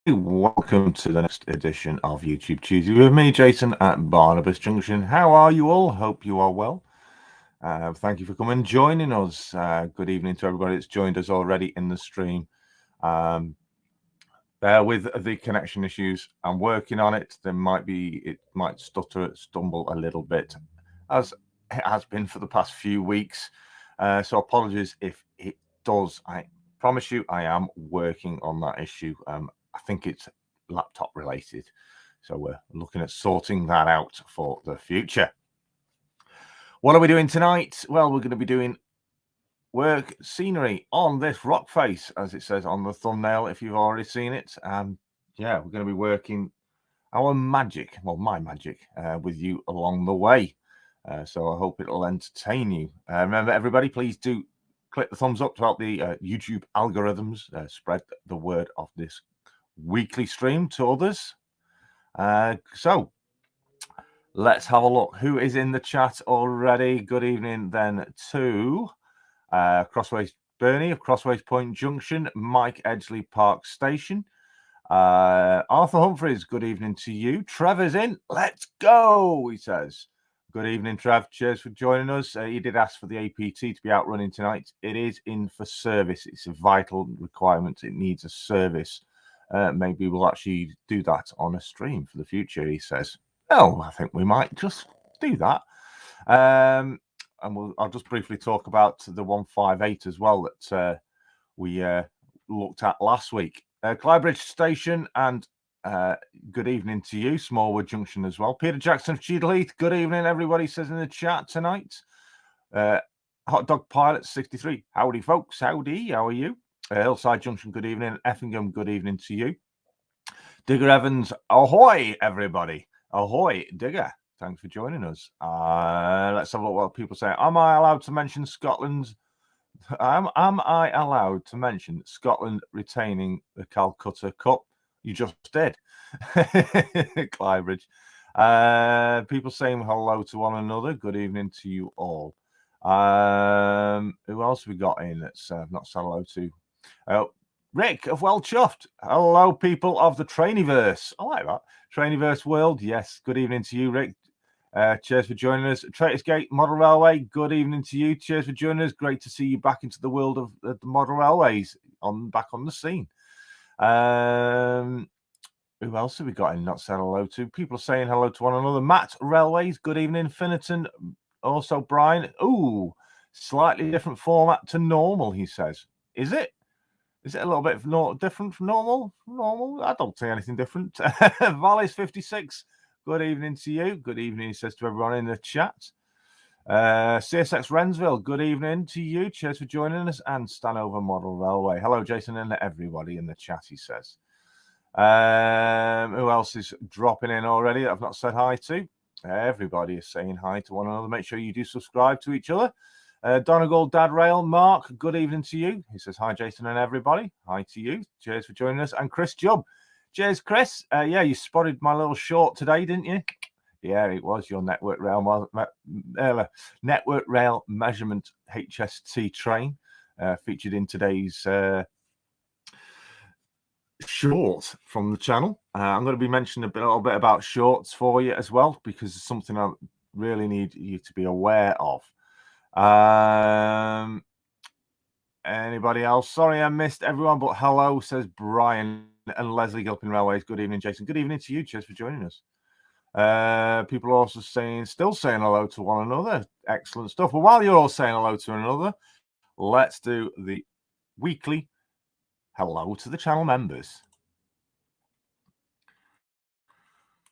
Welcome to the next edition of YouTube Tuesday with me, Jason, at Barnabas Junction. How are you all? Hope you are well. Thank you for coming and joining us. Good evening to everybody that's joined us already in the stream. Bear with the connection issues. I'm working on it. It might stutter, stumble a little bit, as it has been for the past few weeks. So apologies if it does. I promise you, I am working on that issue. I think it's laptop related. So we're looking at sorting that out for the future. What are we doing tonight? Well, we're going to be doing work scenery on this rock face, as it says on the thumbnail, if you've already seen it. Yeah, we're going to be working our magic, well, my magic, with you along the way. So I hope it'll entertain you. Remember, everybody, please do click the thumbs up to help the YouTube algorithms spread the word of this weekly stream to others. So let's have a look. Who is in the chat already? Good evening then to Crossways Bernie of Crossways Point Junction, Mike Edgley Park Station, Arthur Humphreys, good evening to you. Trevor's in. Let's go, he says. Good evening, Trev. Cheers for joining us. He did ask for the APT to be out running tonight. It is in for service. It's a vital requirement. It needs a service. Maybe we'll actually do that on a stream for the future, he says. Oh, I think we might just do that. And I'll just briefly talk about the 158 as well that we looked at last week. Clybridge Station, and good evening to you. Smallwood Junction as well. Peter Jackson of Cheadleheath, good evening, everybody says in the chat tonight. Hot Dog Pilot 63, howdy folks, howdy, how are you? Hillside Junction, good evening. Effingham, good evening to you. Digger Evans, ahoy, everybody. Ahoy, Digger. Thanks for joining us. Let's have a look what people say. Am I allowed to mention Scotland? Am I allowed to mention Scotland retaining the Calcutta Cup? You just did. Clybridge. People saying hello to one another. Good evening to you all. Who else have we got in that's not said hello to? Rick of Well Chuffed. Hello, people of the Trainiverse. I like that. Trainiverse world. Yes. Good evening to you, Rick. Cheers for joining us. Traitors Gate Model Railway. Good evening to you. Cheers for joining us. Great to see you back into the world of the model railways, back on the scene. Who else have we got in not said hello to? People are saying hello to one another. Matt Railways. Good evening. Finnerton. Also Brian. Ooh, slightly different format to normal, he says. Is it? Is it a little bit different from normal? Normal? I don't see anything different. Valleys 56. Good evening to you. Good evening, he says to everyone in the chat. CSX Wrensville, good evening to you. Cheers for joining us. And Stanover Model Railway. Hello, Jason, and everybody in the chat, he says. Who else is dropping in already that I've not said hi to? Everybody is saying hi to one another. Make sure you do subscribe to each other. Donegal Dad Rail, Mark, good evening to you. He says, hi, Jason and everybody. Hi to you. Cheers for joining us. And Chris Jubb. Cheers, Chris. Yeah, you spotted my little short today, didn't you? Yeah, it was your Network Rail Measurement HST train featured in today's short from the channel. I'm going to be mentioning a little bit about shorts for you as well, because it's something I really need you to be aware of. Anybody else? Sorry, I missed everyone, but hello, says Brian and Leslie Gilpin Railways. Good evening, Jason. Good evening to you. Cheers for joining us. People are also still saying hello to one another. Excellent stuff. Well, while you're all saying hello to another, let's do the weekly hello to the channel members.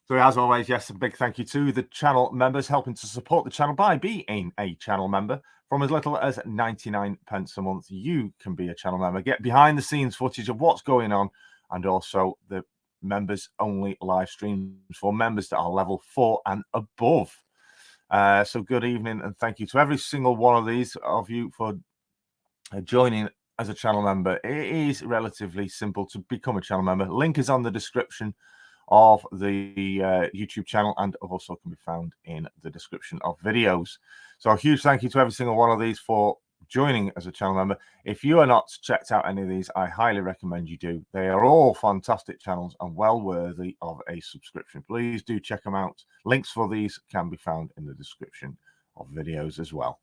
So as always, yes, a big thank you to the channel members helping to support the channel by being a channel member. From as little as 99 pence a month, you can be a channel member. Get behind the scenes footage of what's going on, and also the members only live streams for members that are level 4 and above. So good evening and thank you to every single one of these of you for joining as a channel member. It is relatively simple to become a channel member. Link is on the description of the YouTube channel and also can be found in the description of videos. So a huge thank you to every single one of these for joining as a channel member. If you are not checked out any of these, I highly recommend you do. They are all fantastic channels and well worthy of a subscription. Please do check them out. Links for these can be found in the description of videos as well.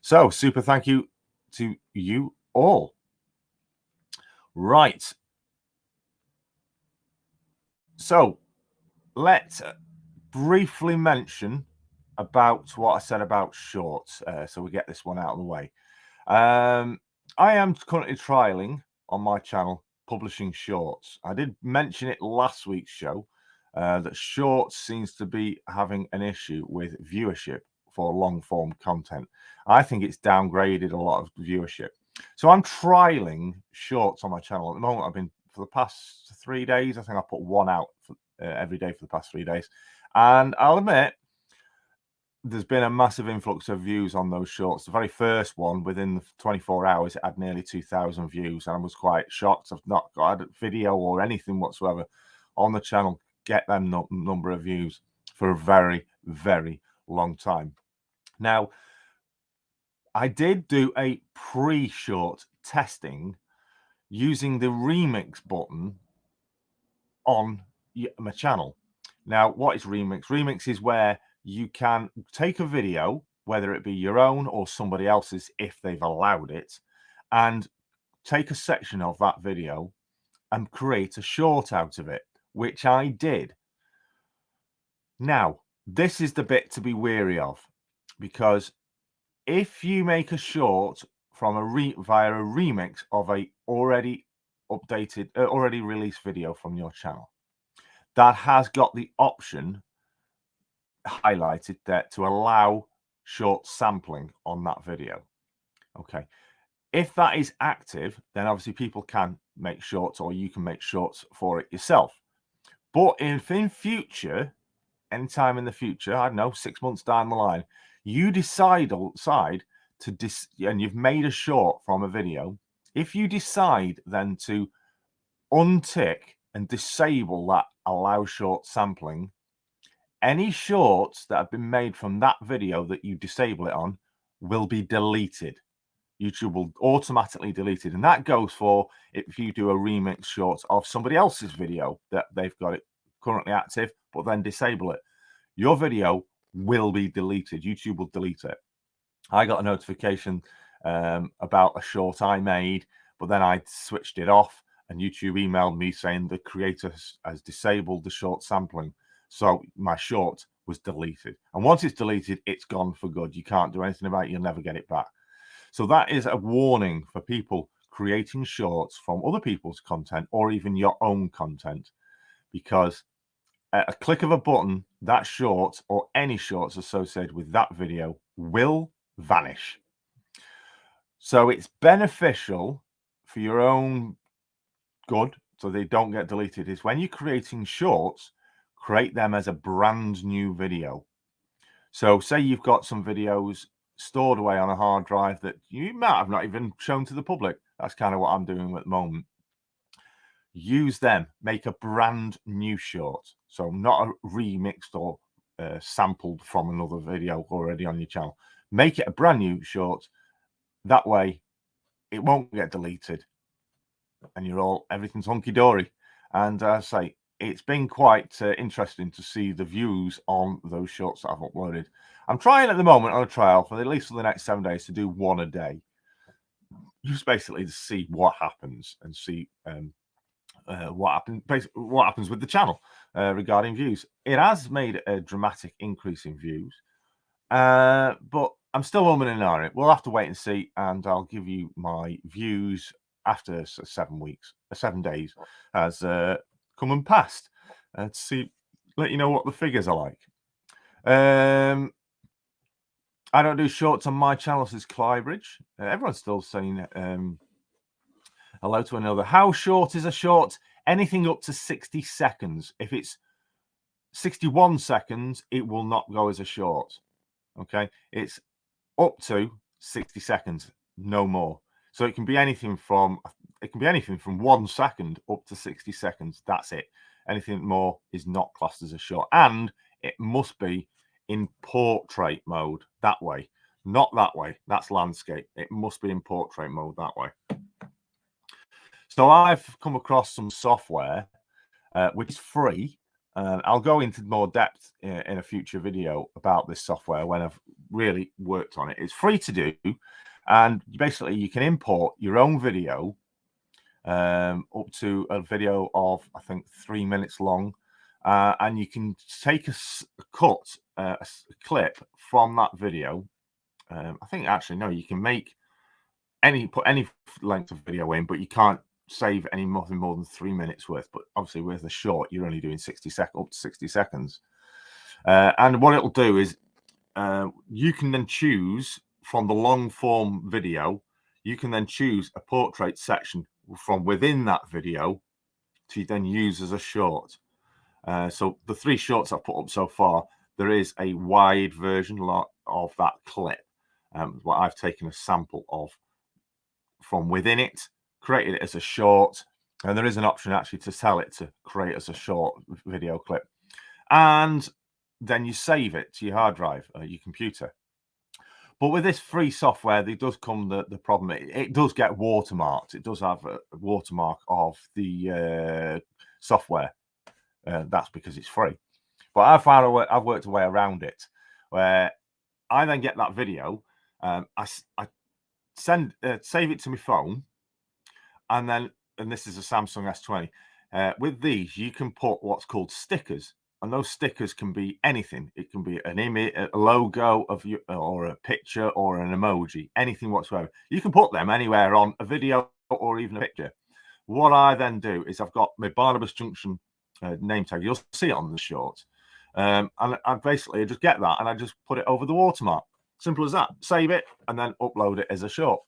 So super thank you to you all. Right. So let's briefly mention about what I said about shorts, so we get this one out of the way. I am currently trialing on my channel publishing shorts. I did mention it last week's show that shorts seems to be having an issue with viewership for long form content. I think it's downgraded a lot of viewership. So I'm trialing shorts on my channel at the moment. I've been for the past 3 days. I think I put one out for, every day for the past 3 days, and I'll admit there's been a massive influx of views on those shorts. The very first one, within 24 hours, it had nearly 2,000 views, and I was quite shocked. I've not got a video or anything whatsoever on the channel get them number of views for a very, very long time. Now, I did do a pre-short testing using the remix button on my channel. Now, what is remix? Remix is where you can take a video, whether it be your own or somebody else's, if they've allowed it, and take a section of that video and create a short out of it, which I did. Now, this is the bit to be wary of, because if you make a short from via a remix of a already updated, already released video from your channel, that has got the option highlighted there to allow short sampling on that video. Okay, if that is active, then obviously people can make shorts, or you can make shorts for it yourself. But if in future, anytime in the future, I don't know, 6 months down the line, you decide to and you've made a short from a video, if you decide then to untick and disable that allow short sampling, any shorts that have been made from that video that you disable it on will be deleted. YouTube will automatically delete it. And that goes for if you do a remix short of somebody else's video that they've got it currently active, but then disable it. Your video will be deleted. YouTube will delete it. I got a notification about a short I made, but then I switched it off, and YouTube emailed me saying the creator has disabled the short sampling. So my short was deleted. And once it's deleted, it's gone for good. You can't do anything about it. You'll never get it back. So that is a warning for people creating shorts from other people's content or even your own content, because at a click of a button, that short or any shorts associated with that video will vanish. So it's beneficial for your own good, so they don't get deleted, is when you're creating shorts, create them as a brand new video. So say you've got some videos stored away on a hard drive that you might have not even shown to the public. That's kind of what I'm doing at the moment. Use them, make a brand new short. So not a remixed or sampled from another video already on your channel. Make it a brand new short. That way it won't get deleted and everything's hunky-dory. And I say, it's been quite interesting to see the views on those shorts that I've uploaded. I'm trying at the moment on a trial for at least for the next 7 days to do one a day, just basically to see what happens and see what happens with the channel regarding views. It has made a dramatic increase in views, but I'm still umming and ahhing. We'll have to wait and see, and I'll give you my views after 7 days has come and passed, to let you know what the figures are like. I don't do shorts on my channel, says Clybridge. Everyone's still saying hello to another. How short is a short? Anything up to 60 seconds. If it's 61 seconds, it will not go as a short. Okay, it's up to 60 seconds, no more. So it can be anything from 1 second up to 60 seconds. That's it. Anything more is not classed as a short, and it must be in portrait mode. That way, not that way. That's landscape. It must be in portrait mode that way. So I've come across some software which is free. I'll go into more depth in a future video about this software when I've really worked on it. It's free to do, and basically you can import your own video up to a video of, I think, 3 minutes long, and you can take a clip from that video. I think actually no, you can make put any length of video in, but you can't save nothing more than 3 minutes worth. But obviously with the short, you're only doing up to 60 seconds. And what it'll do is you can then choose from the long form video, you can then choose a portrait section from within that video to then use as a short. So the 3 shorts I've put up so far, there is a wide version of that clip, what I've taken a sample of from within it, created it as a short, and there is an option actually to tell it to create as a short video clip, and then you save it to your hard drive or your computer. But with this free software, there does come the problem. It does get watermarked. It does have a watermark of the software. That's because it's free. But I've worked a way around it, where I then get that video. I save it to my phone, and this is a Samsung S20. With these, you can put what's called stickers. And those stickers can be anything. It can be an image, a logo of you, or a picture, or an emoji, anything whatsoever. You can put them anywhere on a video or even a picture. What I then do is I've got my Barnabas Junction name tag. You'll see it on the short. And I basically just get that and I just put it over the watermark. Simple as that. Save it and then upload it as a short.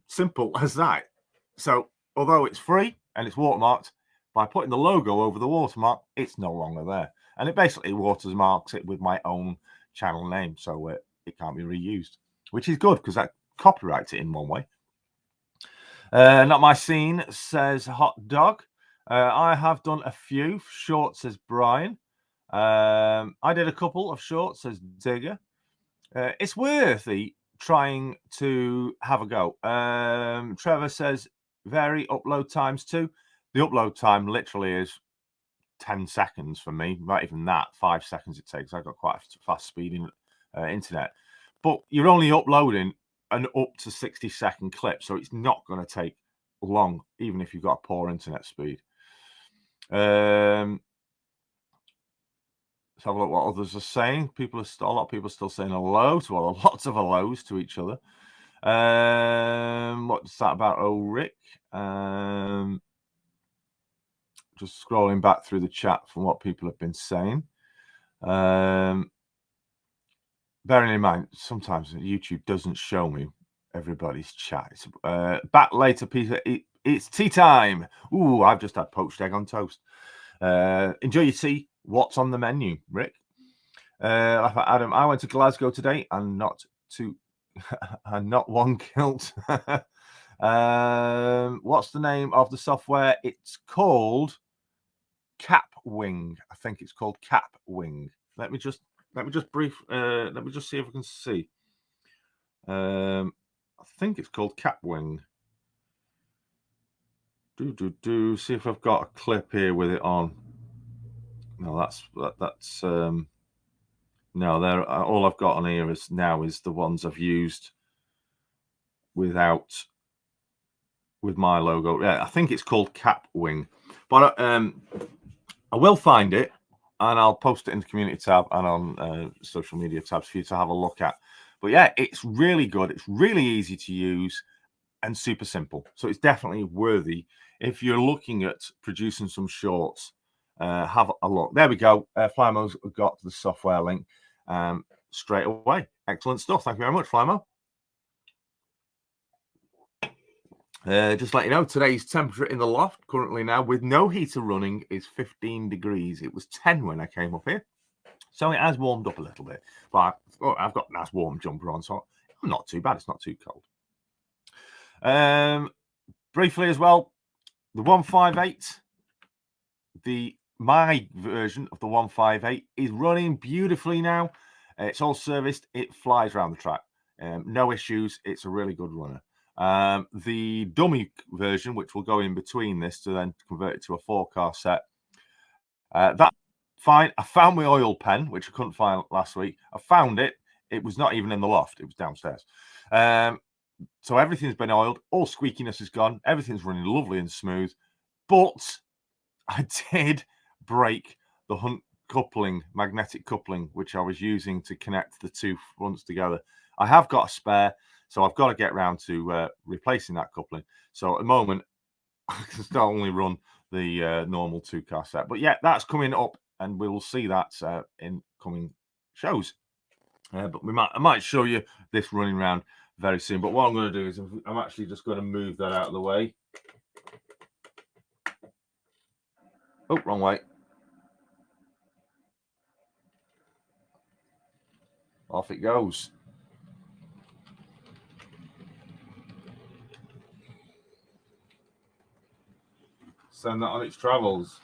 Simple as that. So although it's free and it's watermarked, by putting the logo over the watermark, it's no longer there. And it basically watermarks it with my own channel name, so it can't be reused, which is good because that copyrights it in one way. Not my scene, says Hot Dog. I have done a few shorts, says Brian. I did a couple of shorts, says Digger. It's worthy trying to have a go. Trevor says vary upload times too. The upload time literally is 10 seconds for me, not even that, 5 seconds it takes. I've got quite a fast speeding internet, but you're only uploading an up to 60-second clip, so it's not going to take long, even if you've got a poor internet speed. Let's have a look what others are saying. A lot of people are still saying hello to lots of hellos to each other. What's that about? Oh, Rick. Just scrolling back through the chat from what people have been saying. Bearing in mind, sometimes YouTube doesn't show me everybody's chat. Back later, Peter. It's tea time. Ooh, I've just had poached egg on toast. Enjoy your tea. What's on the menu, Rick? Adam, I went to Glasgow today and not one kilt. What's the name of the software? It's called Capwing. I think it's called Capwing. Let me just see if I can see. I think it's called Capwing. See if I've got a clip here with it on. No, that's no. There, all I've got on here is the ones I've used with my logo. Yeah, I think it's called Capwing, but I will find it and I'll post it in the community tab and on social media tabs for you to have a look at. But yeah, it's really good. It's really easy to use and super simple. So it's definitely worthy if you're looking at producing some shorts. Have a look. There we go. Flymo's got the software link straight away. Excellent stuff. Thank you very much, Flymo. Just let you know, today's temperature in the loft currently now with no heater running is 15 degrees. It was 10 when I came up here. So it has warmed up a little bit. But I've got a nice warm jumper on, so I'm not too bad. It's not too cold. Briefly as well, the 158, my version of the 158 is running beautifully now. It's all serviced. It flies around the track. No issues. It's a really good runner. The dummy version, which will go in between this to then convert it to a 4-car set, that's fine. I found my oil pen, which I couldn't find last week. I found it. It was not even in the loft. It was downstairs. So everything's been oiled. All squeakiness is gone. Everything's running lovely and smooth. But I did break the hunt coupling, magnetic coupling, which I was using to connect the two fronts together. I have got a spare, so I've got to get round to replacing that coupling. So at the moment, I can still only run the normal 2-car set. But yeah, that's coming up, and we will see that in coming shows. But I might show you this running around very soon. But what I'm going to do is I'm actually just going to move that out of the way. Oh, wrong way. Off it goes. Send that on its travels.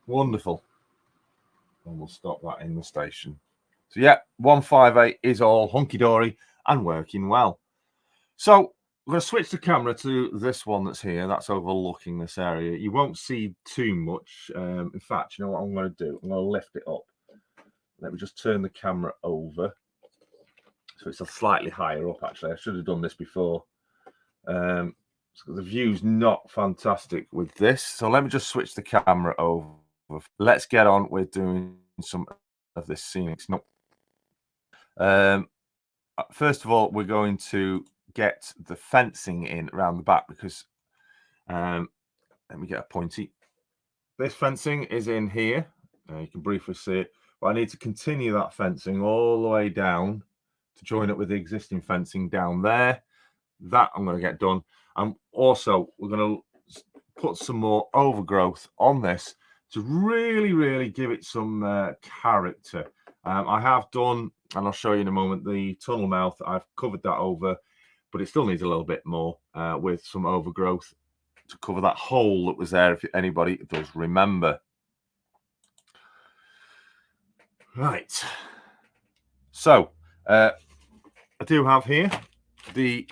Wonderful. And we'll stop that in the station. So yeah, 158 is all hunky-dory and working well. So I'm going to switch the camera to this one that's here. That's overlooking this area. You won't see too much. In fact, you know what I'm going to do? I'm going to lift it up. Let me just turn the camera over. So it's a slightly higher up, actually. I should have done this before. So the view's not fantastic with this. So let me just switch the camera over. Let's get on with doing some of this scenics. First of all, we're going to get the fencing in around the back because let me get a pointy. This fencing is in here. You can briefly see it. But I need to continue that fencing all the way down to join up with the existing fencing down there. That I'm going to get done. And also, we're going to put some more overgrowth on this to really give it some character. I have done, and I'll show you in a moment, the tunnel mouth. I've covered that over, but it still needs a little bit more with some overgrowth to cover that hole that was there, if anybody does remember. Right. So, I do have here the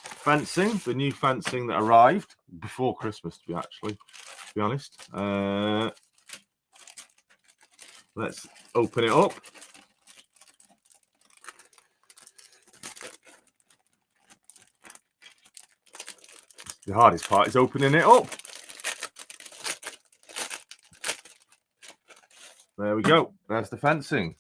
fencing, the new fencing that arrived before Christmas, to be honest. Let's open it up. The hardest part is opening it up. There we go. There's the fencing.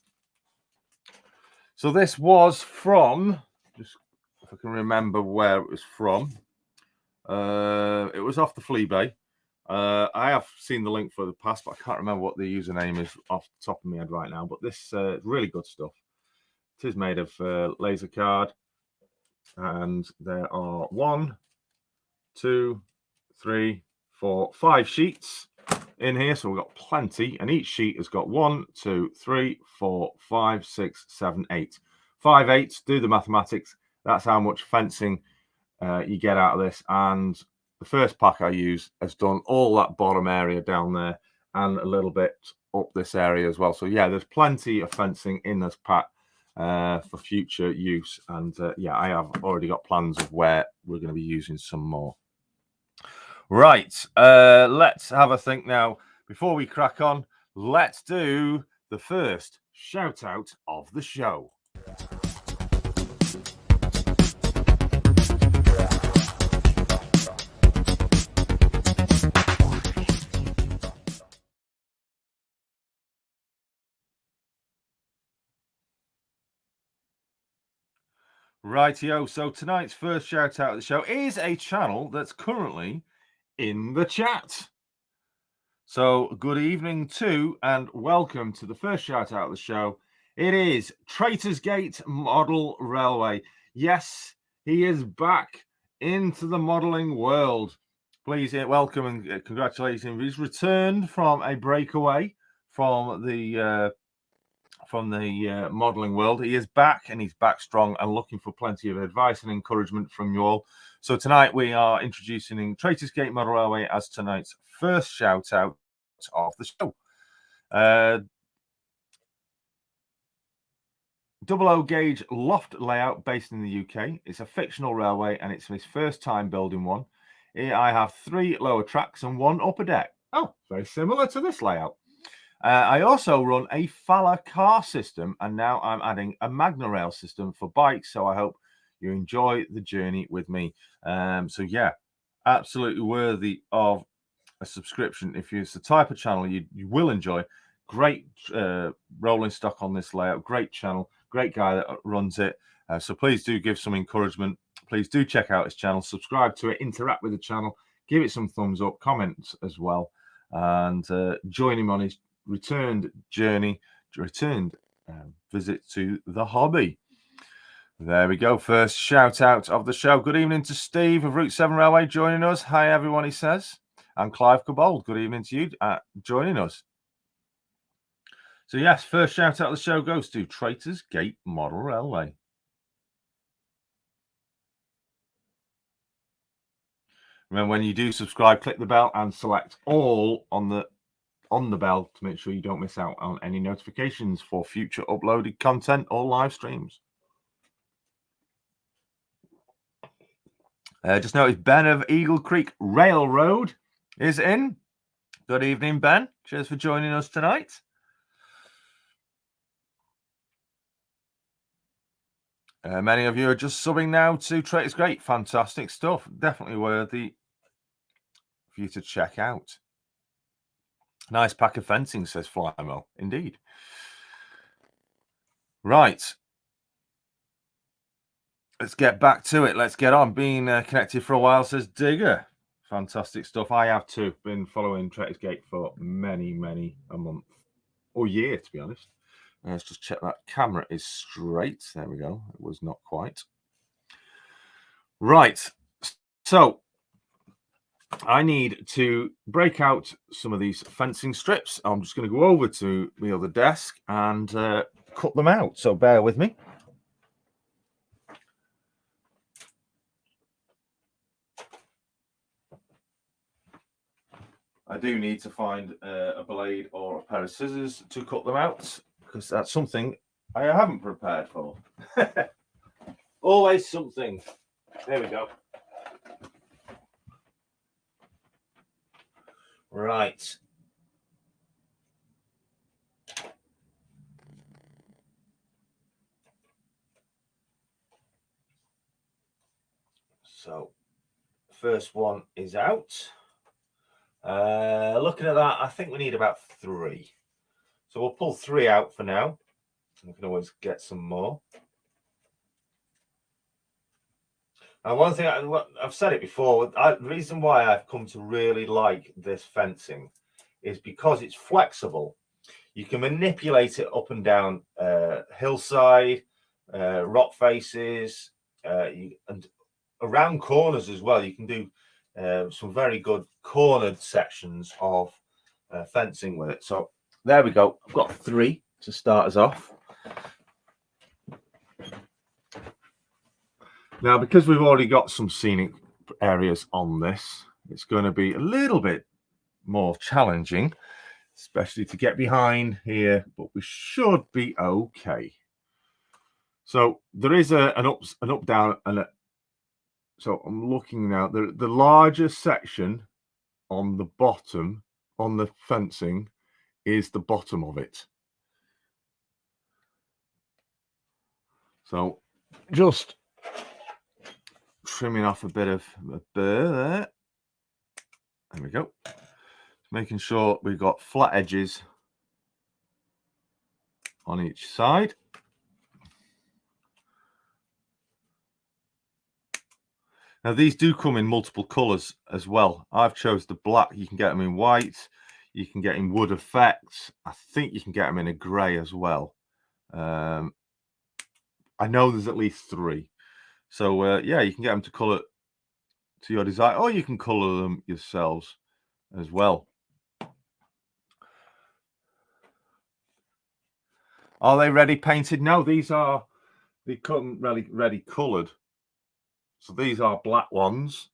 So this was from, just if I can remember where it was from. It was off the Flea Bay. I have seen the link for the past, but I can't remember what the username is off the top of my head right now. But this is really good stuff. It is made of laser card, and there are 1, 2, 3, 4, 5 sheets in here, so we've got plenty, and each sheet has got 1, 2, 3, 4, 5, 6, 7, 8. 5 8s, do the mathematics. That's how much fencing you get out of this. And the first pack I use has done all that bottom area down there and a little bit up this area as well. So yeah, there's plenty of fencing in this pack for future use. And yeah, I have already got plans of where we're going to be using some more. Right, let's have a think now. Before we crack on, let's do the first shout out of the show. Rightio, so tonight's first shout out of the show is a channel that's currently in the chat. So good evening to and welcome to the first shout out of the show. It is Traitors Gate Model Railway. Yes, he is back into the modelling world. Please welcome and congratulations. He's returned from a breakaway from the modelling world. He is back, and he's back strong and looking for plenty of advice and encouragement from you all. So tonight we are introducing Traitors Gate Model Railway as tonight's first shout out of the show. 00 gauge loft layout based in the UK. It's a fictional railway and it's his first time building one. Here I have 3 lower tracks and 1 upper deck. Oh, very similar to this layout. I also run a Falla car system, and now I'm adding a Magna Rail system for bikes. So I hope you enjoy the journey with me. So yeah, absolutely worthy of a subscription. If it's the type of channel you will enjoy. Great rolling stock on this layout. Great channel. Great guy that runs it. So please do give some encouragement. Please do check out his channel. Subscribe to it. Interact with the channel. Give it some thumbs up. Comments as well. And join him on his returned visit to the hobby. There we go. First shout out of the show. Good evening to Steve of Route 7 Railway joining us. Hi everyone, he says. And Clive Cabold, good evening to you joining us. So yes, first shout out of the show goes to Traitors Gate Model Railway. Remember, when you do subscribe, click the bell and select all on the bell to make sure you don't miss out on any notifications for future uploaded content or live streams. Just noticed Ben of Eagle Creek Railroad is in. Good evening, Ben. Cheers for joining us tonight. Many of you are just subbing now to Traitors Gate. Fantastic stuff. Definitely worthy for you to check out. Nice pack of fencing, says Flymo. Indeed. Right. Let's get back to it. Let's get on. Being connected for a while, says Digger. Fantastic stuff. I have too. Been following Traitors Gate for many a month or year, to be honest. Let's just check that camera is straight. There we go. It was not quite. Right. So I need to break out some of these fencing strips. I'm just going to go over to the other desk and cut them out. So bear with me. I do need to find a blade or a pair of scissors to cut them out, because that's something I haven't prepared for. Always something. There we go. Right. So, first one is out. Looking at that, I think we need about 3. So we'll pull 3 out for now. We can always get some more. And one thing, I've said it before, the reason why I've come to really like this fencing is because it's flexible. You can manipulate it up and down hillside, rock faces, and around corners as well. You can do some very good cornered sections of fencing with it. So there we go. I've got 3 to start us off. Now, because we've already got some scenic areas on this, it's going to be a little bit more challenging, especially to get behind here, but we should be okay. So there is an up, down, and a, so I'm looking now. The larger section on the bottom, on the fencing, is the bottom of it. So just trimming off a bit of a burr there. There we go. Making sure we've got flat edges on each side. Now these do come in multiple colors as well. I've chose the black. You can get them in white. You can get in wood effects. I think you can get them in a gray as well. I know there's at least 3. So yeah, you can get them to color to your design, or you can color them yourselves as well. Are they ready painted? No, they come ready colored. So these are black ones,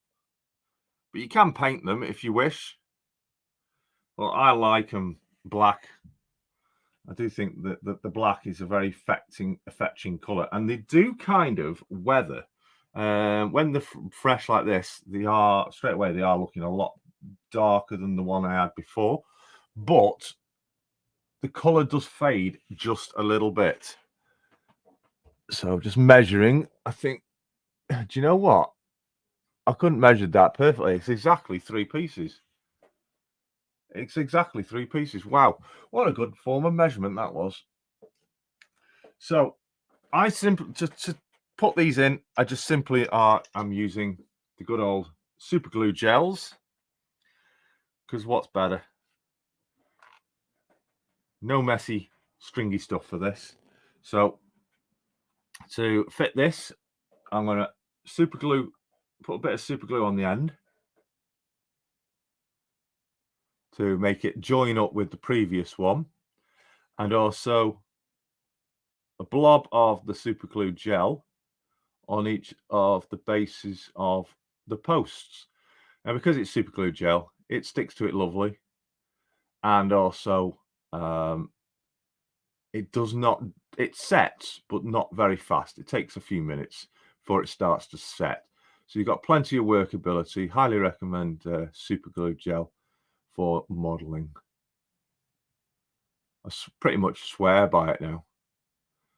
but you can paint them if you wish. Well, I like them black. I do think that the black is a very fetching colour, and they do kind of weather. When they're fresh like this, they are looking a lot darker than the one I had before, but the colour does fade just a little bit. So just measuring, I think, do you know what? I couldn't measure that perfectly. It's exactly 3 pieces. It's exactly 3 pieces. Wow, what a good form of measurement that was. So I simply, to put these in, I'm using the good old super glue gels, because what's better? No messy, stringy stuff for this. So to fit this, I'm going to put a bit of super glue on the end to make it join up with the previous one, and also a blob of the super glue gel on each of the bases of the posts. And because it's super glue gel, it sticks to it lovely, and also it sets, but not very fast. It takes a few minutes before it starts to set. So you've got plenty of workability. Highly recommend super glue gel for modeling. I pretty much swear by it now.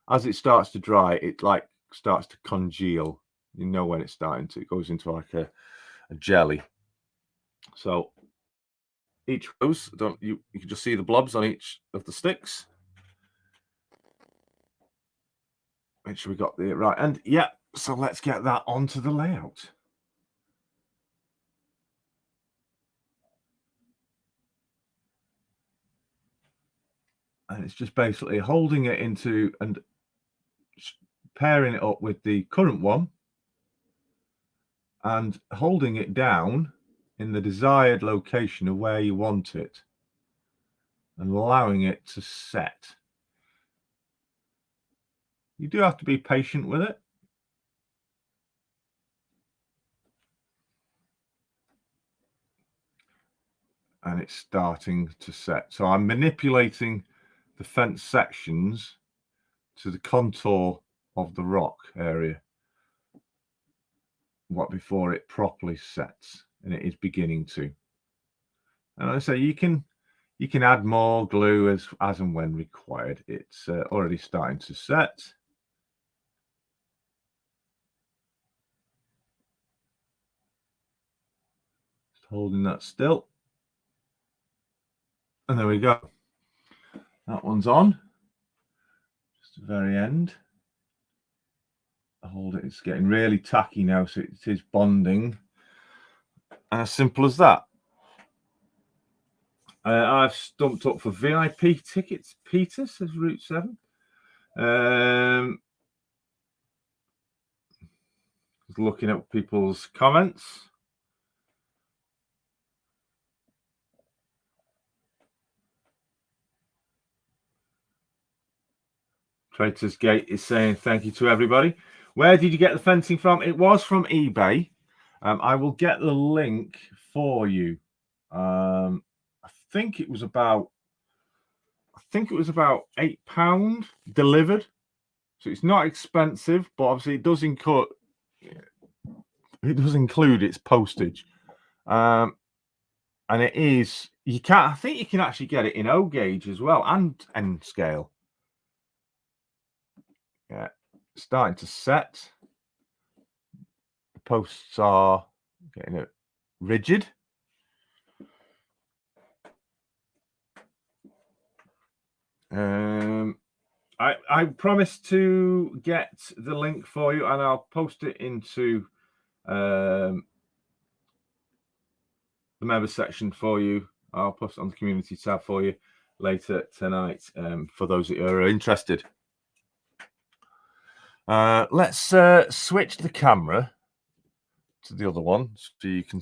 As it starts to dry, it like starts to congeal. You know when it's starting to, it goes into like a jelly. So each rose, you can just see the blobs on each of the sticks. Make sure we got the right end. Yeah, so let's get that onto the layout. And it's just basically holding it into and pairing it up with the current one and holding it down in the desired location of where you want it and allowing it to set. You do have to be patient with it. And it's starting to set. So I'm manipulating the fence sections to the contour of the rock area before it properly sets, and it is beginning to. And I say you can add more glue as and when required. It's already starting to set. Just holding that still, and there we go. That one's on. Just the very end. I hold it. It's getting really tacky now, so it is bonding. And as simple as that. I've stumped up for VIP tickets. Peter says Route 7. Looking at people's comments. Traitors Gate is saying thank you to everybody. Where did you get the fencing from? It was from eBay. I will get the link for you. I think it was about £8 delivered. So it's not expensive, but obviously it does include its postage. And it is, I think you can actually get it in O gauge as well and N scale. Yeah, starting to set. The posts are getting it rigid. I promised to get the link for you, and I'll post it into the member section for you. I'll post it on the community tab for you later tonight for those that are interested. Let's switch the camera to the other one so you can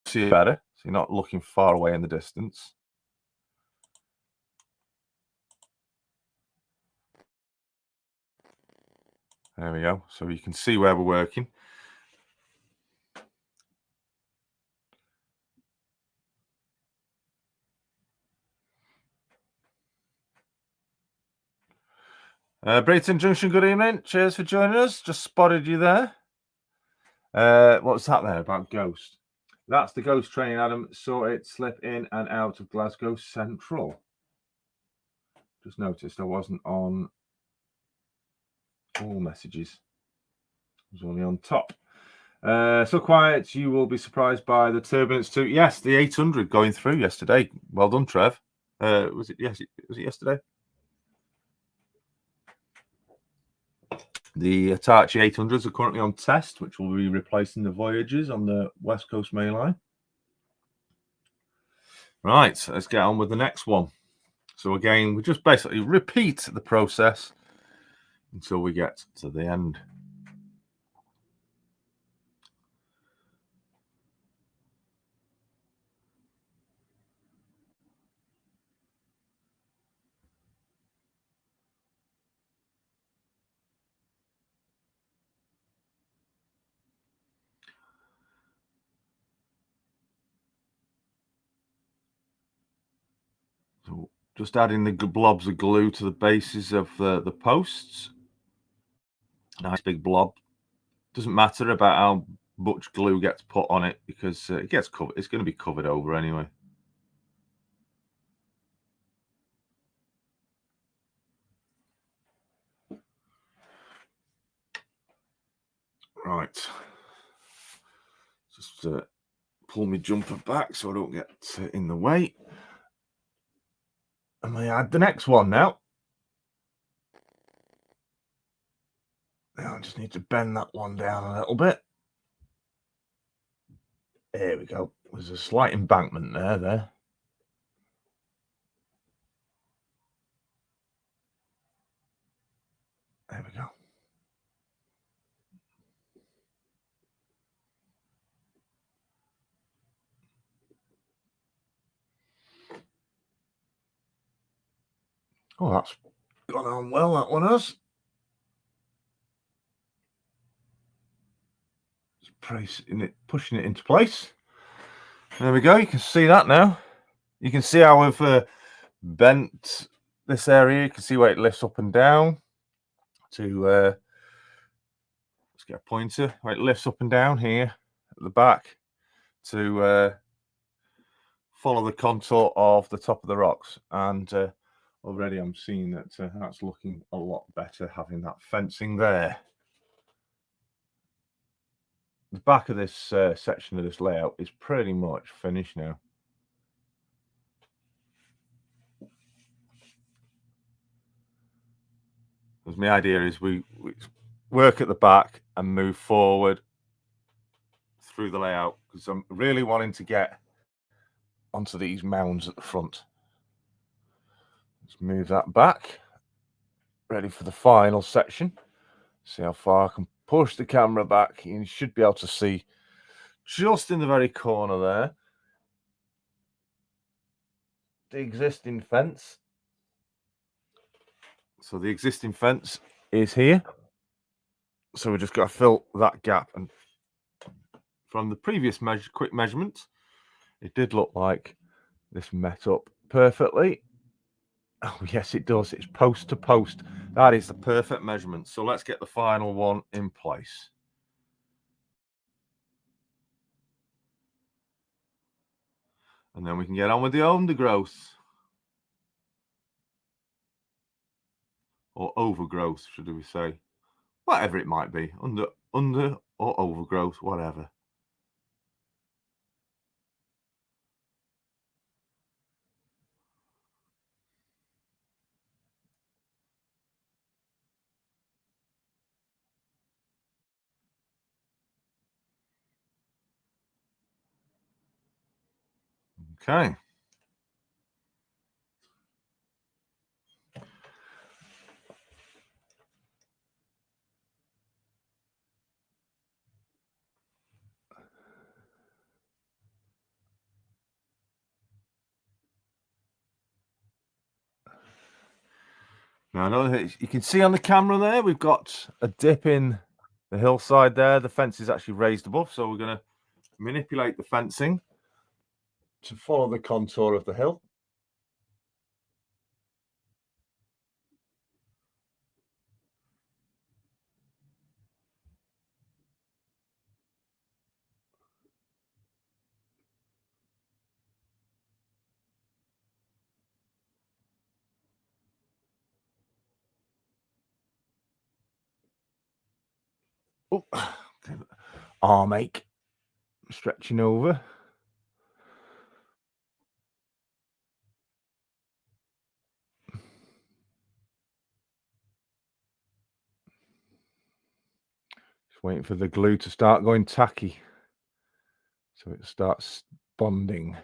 see it better, so you're not looking far away in the distance. There we go. So you can see where we're working. Barnabas Junction, good evening. Cheers for joining us. Just spotted you there. What's that there about Ghost? That's the Ghost train, Adam. Saw it slip in and out of Glasgow Central. Just noticed I wasn't on all messages. I was only on top. So quiet, you will be surprised by the turbulence too. Yes, the 800 going through yesterday. Well done, Trev. Was it yesterday? The Hitachi 800s are currently on test, which will be replacing the Voyagers on the West Coast Main Line. Right, let's get on with the next one. So again, we just basically repeat the process until we get to the end. So just adding the blobs of glue to the bases of the posts. Nice big blob. Doesn't matter about how much glue gets put on it because it gets covered. It's going to be covered over anyway. Right. Just pull my jumper back so I don't get in the way. And we add the next one now. Now I just need to bend that one down a little bit. There we go. There's a slight embankment there. There we go. Oh, that's gone on well, that one has. Pushing it into place. There we go. You can see that now. You can see how we've bent this area. You can see where it lifts up and down. Let's get a pointer. Where it lifts up and down here at the back to follow the contour of the top of the rocks. And already I'm seeing that that's looking a lot better having that fencing there. The back of this section of this layout is pretty much finished now. Because my idea is we work at the back and move forward through the layout because I'm really wanting to get onto these mounds at the front. Let's move that back. Ready for the final section. See how far I can push the camera back. You should be able to see just in the very corner there the existing fence. So the existing fence is here. So we just got to fill that gap. And from the previous quick measurement, it did look like this met up perfectly. Oh, yes, it does. It's post to post. That is the perfect measurement. So let's get the final one in place. And then we can get on with the undergrowth. Or overgrowth, should we say. Whatever it might be. Under or overgrowth, whatever. Okay. Now, you can see on the camera there, we've got a dip in the hillside there. The fence is actually raised above, so we're going to manipulate the fencing to follow the contour of the hill. Oh, arm ache, stretching over. Just waiting for the glue to start going tacky, so it starts bonding.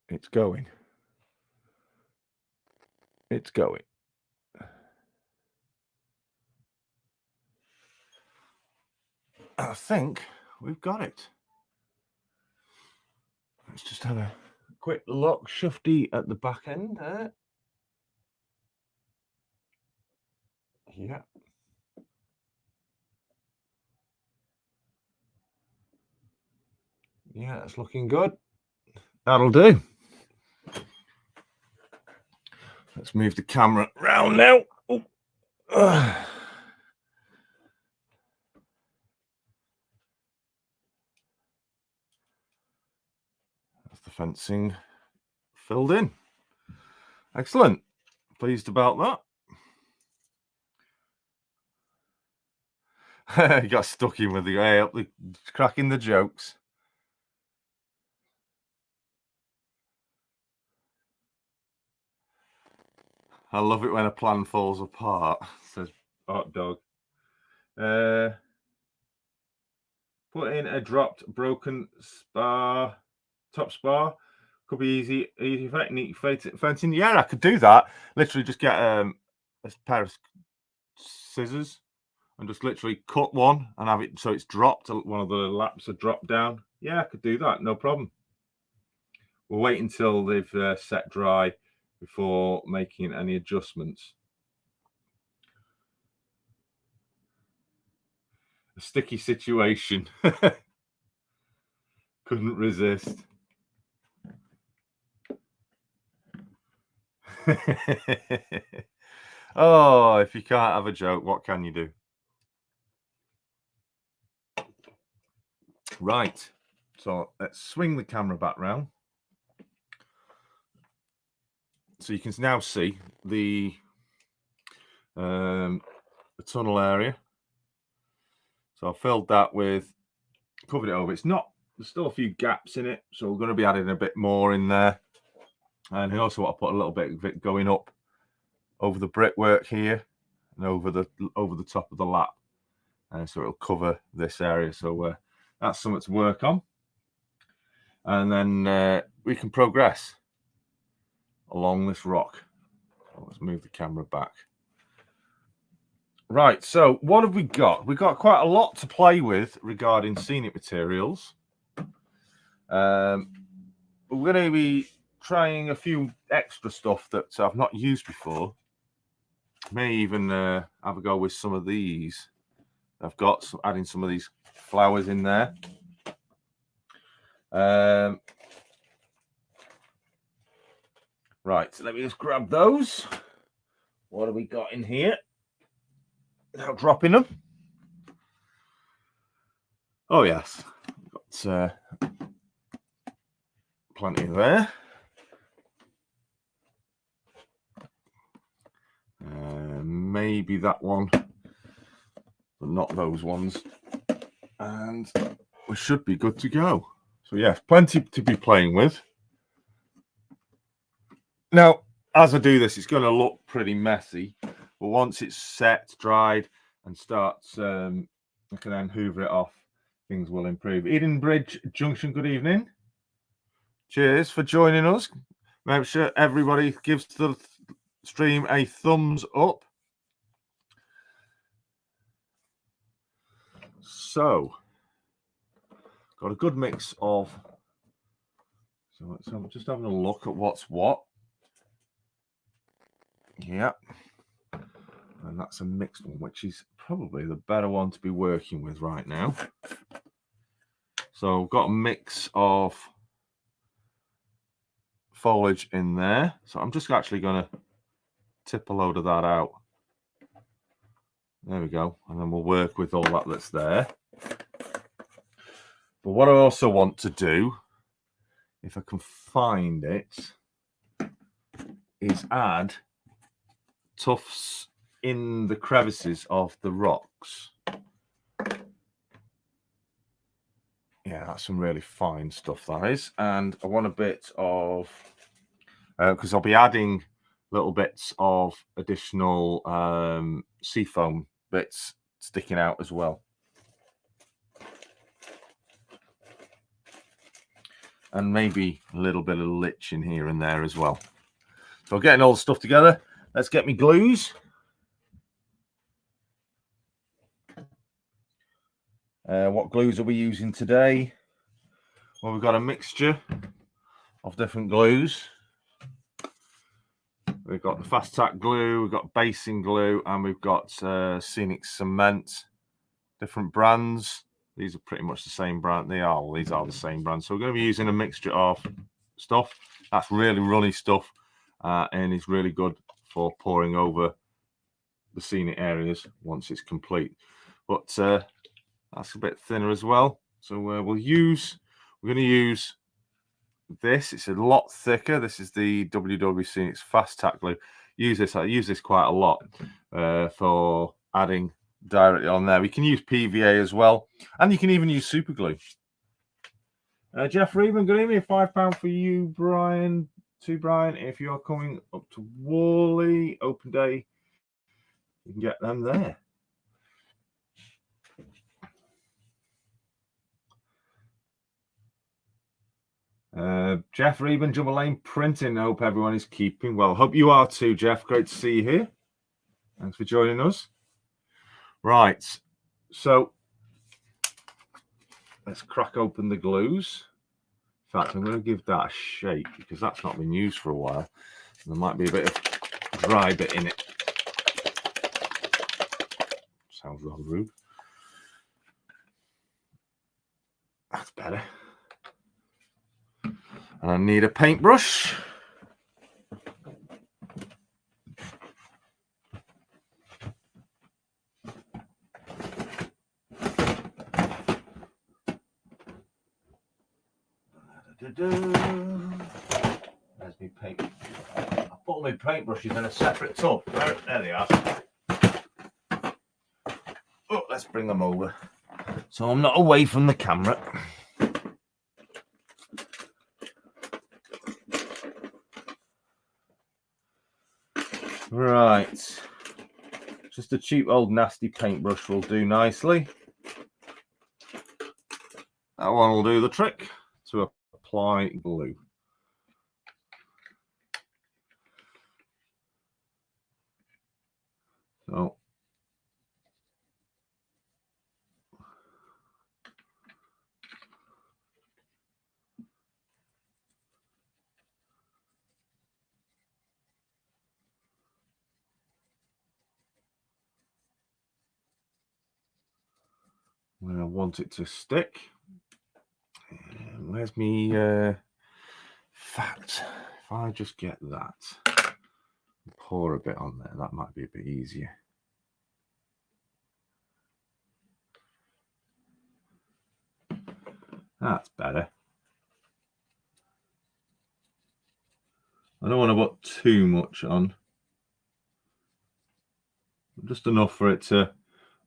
It's going. It's going. I think we've got it. Let's just have a quick look. Shufty at the back end there. Yeah. Yeah, it's looking good. That'll do. Let's move the camera round now. Oh. That's the fencing filled in. Excellent. Pleased about that. You got stuck in with the way up, cracking the jokes. I love it when a plan falls apart, says Hot Dog. Put in a dropped broken spar, top spar. Could be easy neat fencing. Yeah, I could do that. Literally just get a pair of scissors and just literally cut one and have it so it's dropped. One of the laps are dropped down. Yeah, I could do that. No problem. We'll wait until they've set dry before making any adjustments. A sticky situation. Couldn't resist. Oh, if you can't have a joke, what can you do? Right. So let's swing the camera back round. So you can now see the tunnel area. So I filled that with, covered it over. It's not, there's still a few gaps in it, so we're going to be adding a bit more in there. And I also want to put a little bit of it going up over the brickwork here and over the top of the lap, so it'll cover this area. So that's something to work on, and then we can progress along this rock. So let's move the camera back. Right, so what have we got? We've got quite a lot to play with regarding scenic materials. We're going to be trying a few extra stuff that I've not used before. May even have a go with some of these. I've got adding some of these flowers in there. Right, so let me just grab those. What have we got in here? Without dropping them. Oh yes, got plenty there. Maybe that one, but not those ones. And we should be good to go. So yes, plenty to be playing with. Now, as I do this, it's going to look pretty messy, but once it's set, dried, and starts, I can then hoover it off. Things will improve. Edenbridge Junction, good evening. Cheers for joining us. Make sure everybody gives the stream a thumbs up. So, got a good mix of. So I'm just having a look at what's what. Yeah. And that's a mixed one, which is probably the better one to be working with right now. So I've got a mix of foliage in there. So I'm just actually going to tip a load of that out. There we go. And then we'll work with all that that's there. But what I also want to do, if I can find it, is add tufts in the crevices of the rocks. Yeah, that's some really fine stuff, that is. And I want a bit of, because I'll be adding little bits of additional seafoam bits sticking out as well. And maybe a little bit of lich in here and there as well. So getting all the stuff together, let's get me glues. What glues are we using today? Well, we've got a mixture of different glues. We've got the fast tack glue, we've got basing glue, and we've got scenic cement. Different brands. These are pretty much the same brand. These are the same brand. So we're going to be using a mixture of stuff. That's really runny stuff, and it's really good for pouring over the scenic areas once it's complete. But that's a bit thinner as well. So we're going to use this. It's a lot thicker. This is the WWC. It's fast tack glue. I use this quite a lot for adding directly on there. We can use PVA as well, and you can even use super glue. Jeff Reevan, good evening. £5 for you, Brian. To Brian, if you're coming up to Worley open day, you can get them there. Jeff Reevan, Jumbo Lane Printing. I hope everyone is keeping well. Hope you are too, Jeff. Great to see you here. Thanks for joining us. Right, so let's crack open the glues. In fact, I'm going to give that a shake because that's not been used for a while. There might be a bit of dry bit in it. Sounds rather rude. That's better. And I need a paintbrush. There's me paint. I put my paintbrushes in a separate tub. There they are. Oh, let's bring them over so I'm not away from the camera. Right, just a cheap old nasty paintbrush will do nicely. That one will do the trick to apply glue. So where I want it to stick. Where's me fat? If I just get that, pour a bit on there, that might be a bit easier. That's better. I don't want to put too much on, just enough for it to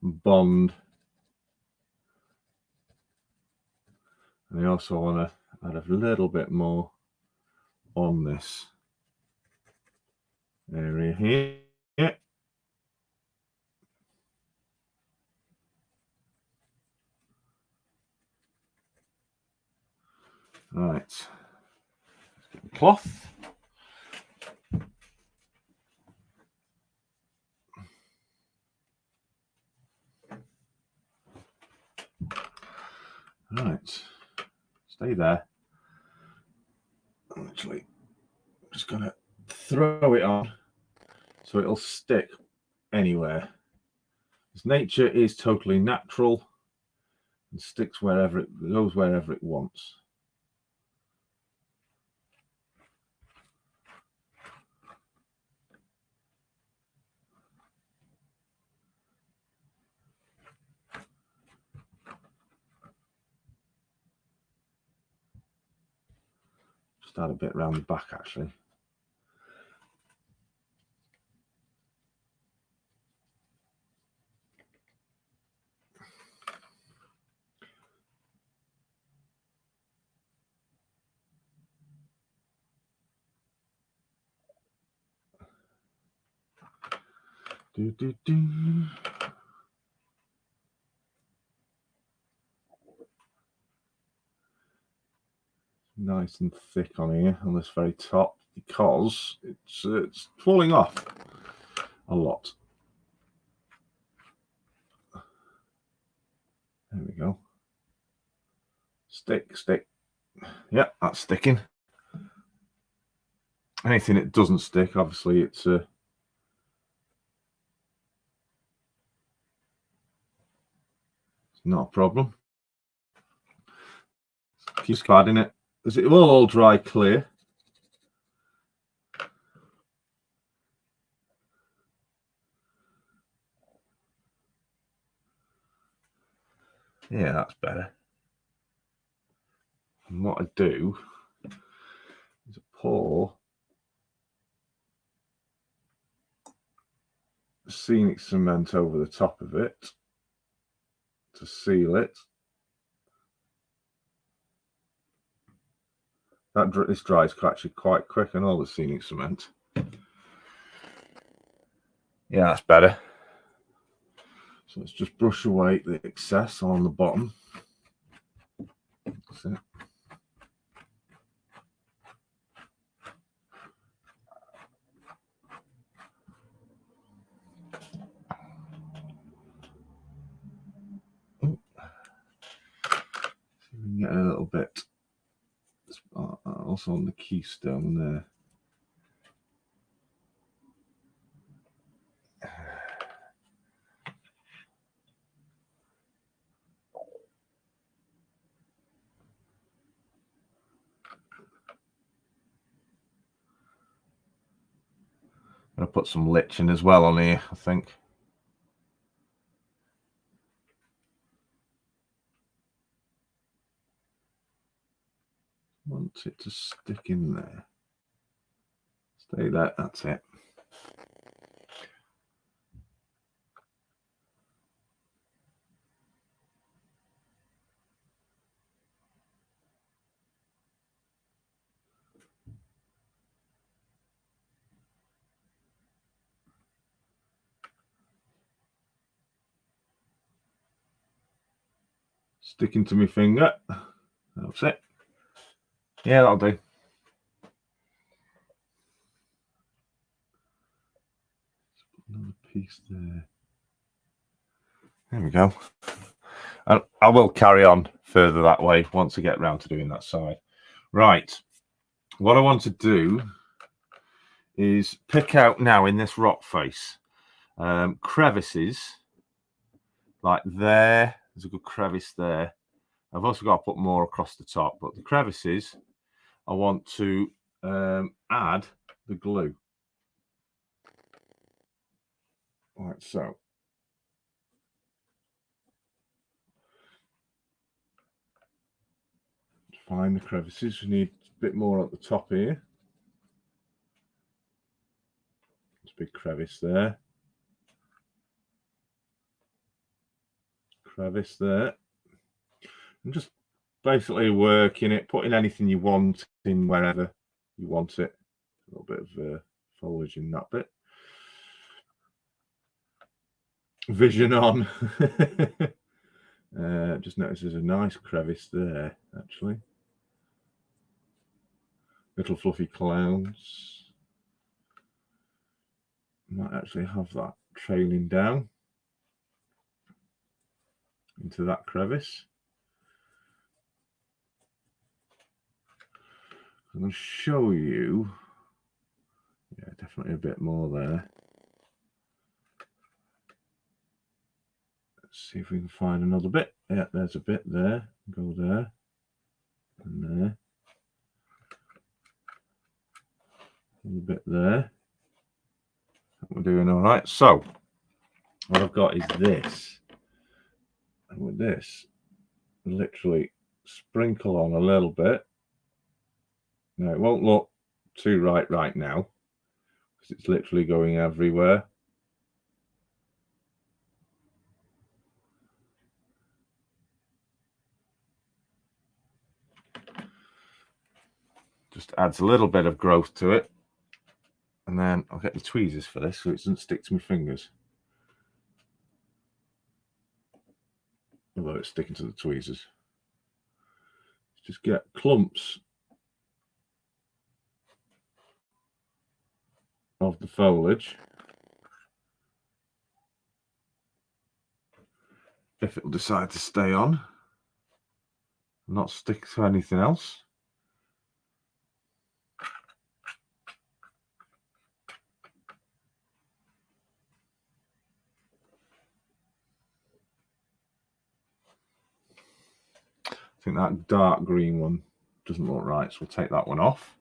bond. And I also want to add a little bit more on this area here. Right, let's get the cloth. Right, stay there. I'm actually just going to throw it on so it'll stick anywhere. Because nature is totally natural and sticks wherever it goes, wherever it wants. Just add a bit around the back actually. Nice and thick on here on this very top because it's falling off a lot. There we go. Stick. Yeah, that's sticking. Anything that doesn't stick, obviously, it's not a problem. Keep adding it. It will all dry clear. Yeah, that's better. And what I do is pour scenic cement over the top of it to seal it. This dries actually quite quick and all the scenic cement. Yeah, that's better. So let's just brush away the excess on the bottom. That's it. See if we can get a little bit also on the keystone there. I'm going to put some lich in as well on here, I think. Want it to stick in there. Stay there, that's it. Sticking to my finger. That's it. Yeah, that'll do. Another piece there. There we go. And I will carry on further that way once I get around to doing that side. Right. What I want to do is pick out now in this rock face crevices like there. There's a good crevice there. I've also got to put more across the top, but the crevices I want to add the glue. Like so. Find the crevices. We need a bit more at the top here. There's a big crevice there. Crevice there. And just basically working it, putting anything you want in wherever you want it. A little bit of foliage in that bit. Vision on. Just notice there's a nice crevice there, actually. Little fluffy clouds. Might actually have that trailing down into that crevice. I'm going to show you. Yeah, definitely a bit more there. Let's see if we can find another bit. Yeah, there's a bit there. Go there and there. A bit there. We're doing all right. So what I've got is this. And with this, literally sprinkle on a little bit. Now, it won't look too right now because it's literally going everywhere. Just adds a little bit of growth to it. And then I'll get the tweezers for this so it doesn't stick to my fingers. although it's sticking to the tweezers. Just get clumps of the foliage. If it'll decide to stay on, not stick to anything else. I think that dark green one doesn't look right, so we'll take that one off.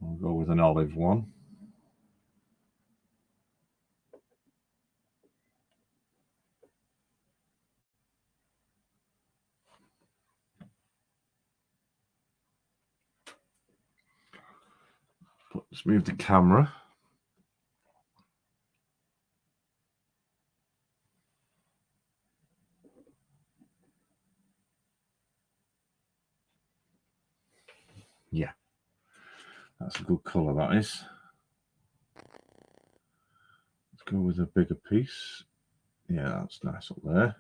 We'll go with an olive one. But let's move the camera. Yeah, that's a good colour, that is. Let's go with a bigger piece. Yeah, that's nice up there.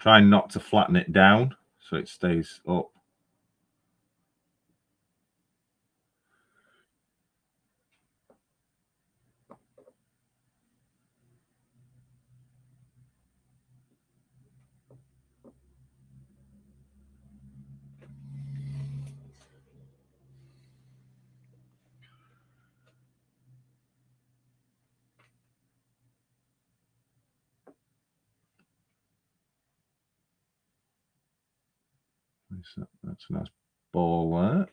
Try not to flatten it down so it stays up. That's a nice ball there.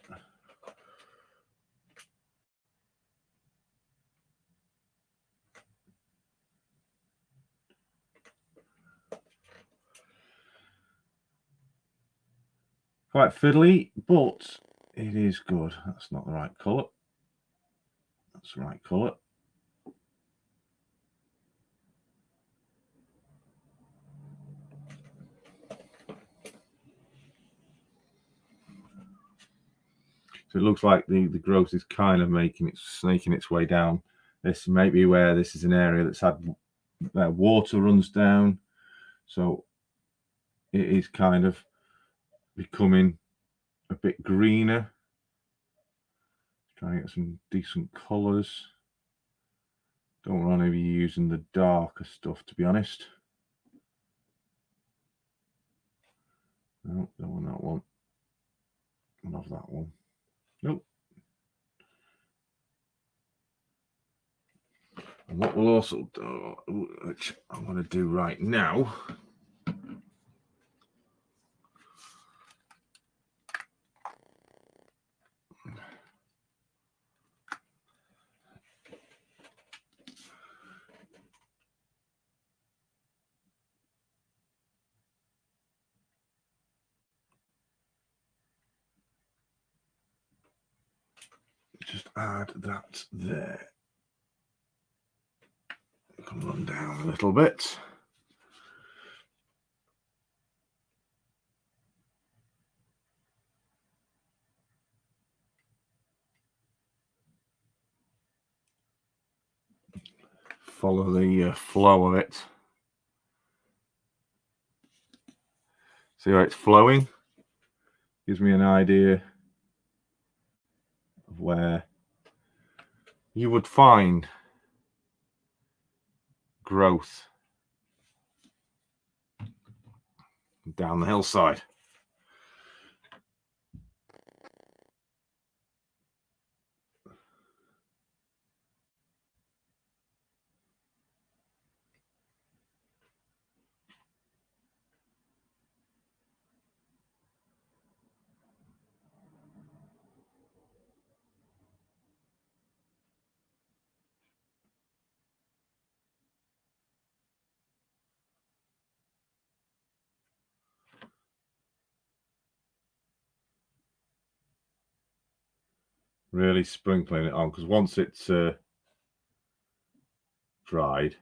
Quite fiddly, but it is good. That's not the right colour. That's the right colour. So it looks like the growth is kind of snaking its way down. This may be where this is an area that's had water runs down, so it is kind of becoming a bit greener. Trying to get some decent colours. Don't want to be using the darker stuff, to be honest. No, don't want that one. I love that one. Nope. And what we'll also do, which I'm going to do right now, just add that there. Can run down a little bit. Follow the flow of it. See how it's flowing? Gives me an idea of where you would find growth down the hillside. Really sprinkling it on, because once it's dried,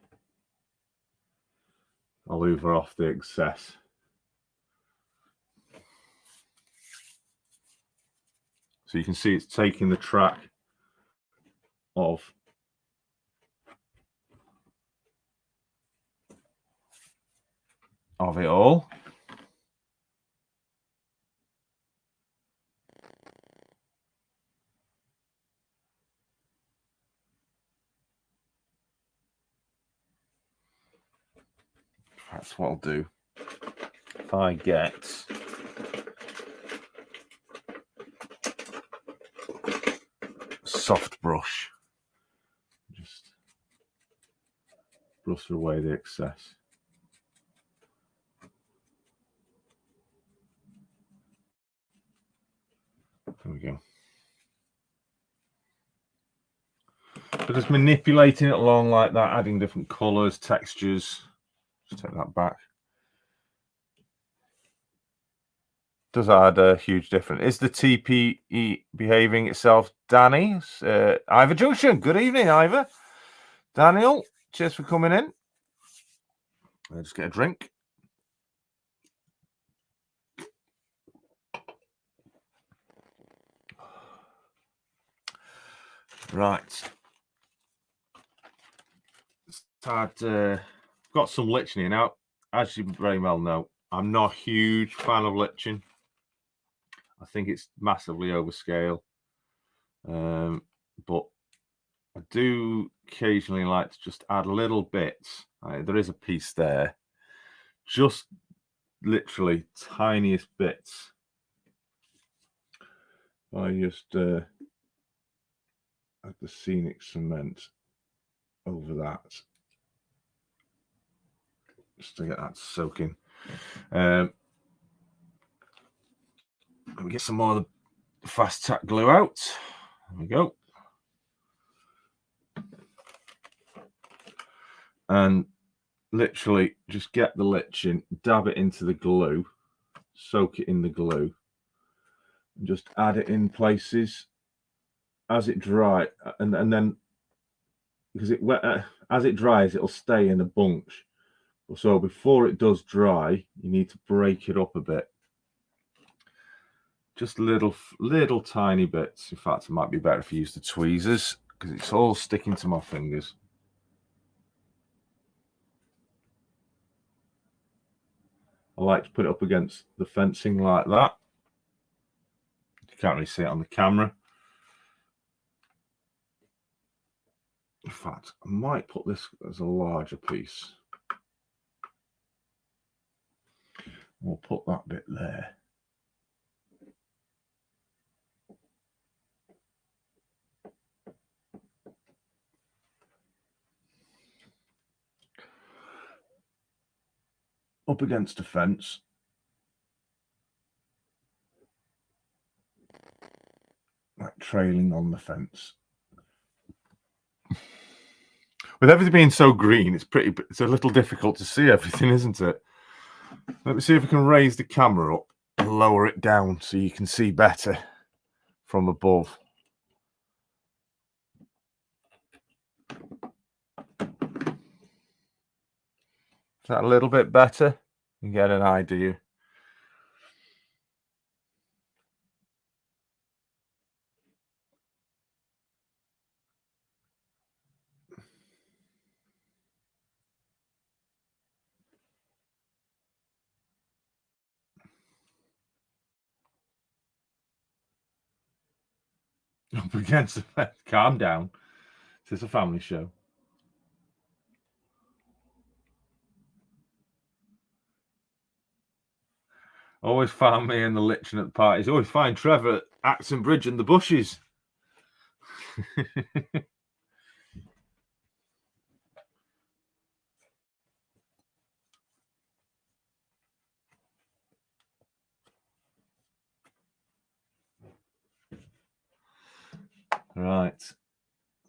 I'll hoover off the excess. So you can see it's taking the track of of it all. That's what I'll do. If I get a soft brush, just brush away the excess. There we go. So just manipulating it along like that, adding different colours, textures. Just take that back. Does add a huge difference. Is the TPE behaving itself, Danny? Ivor Junction. Good evening, Ivor. Daniel, cheers for coming in. I'll just get a drink. Right. Got some liching here now. As you very well know, I'm not a huge fan of liching. I think it's massively overscale. But I do occasionally like to just add little bits. There is a piece there. Just literally tiniest bits. I just add the scenic cement over that. Just to get that soaking. We get some more of the fast tack glue out. There we go. And literally just get the liching, dab it into the glue, soak it in the glue, and just add it in places as it dries. And then, because as it dries, it'll stay in a bunch. So before it does dry, you need to break it up a bit. Just little tiny bits. In fact, it might be better if you use the tweezers because it's all sticking to my fingers. I like to put it up against the fencing like that. You can't really see it on the camera. In fact, I might put this as a larger piece. We'll put that bit there. Up against a fence. Like trailing on the fence. With everything being so green, it's a little difficult to see everything, isn't it? Let me see if we can raise the camera up and lower it down so you can see better from above. Is that a little bit better? You get an idea. Up against the fence. Calm down. This is a family show. Always found me in the liching at the parties. Always find Trevor at Acton Bridge and the bushes. Right.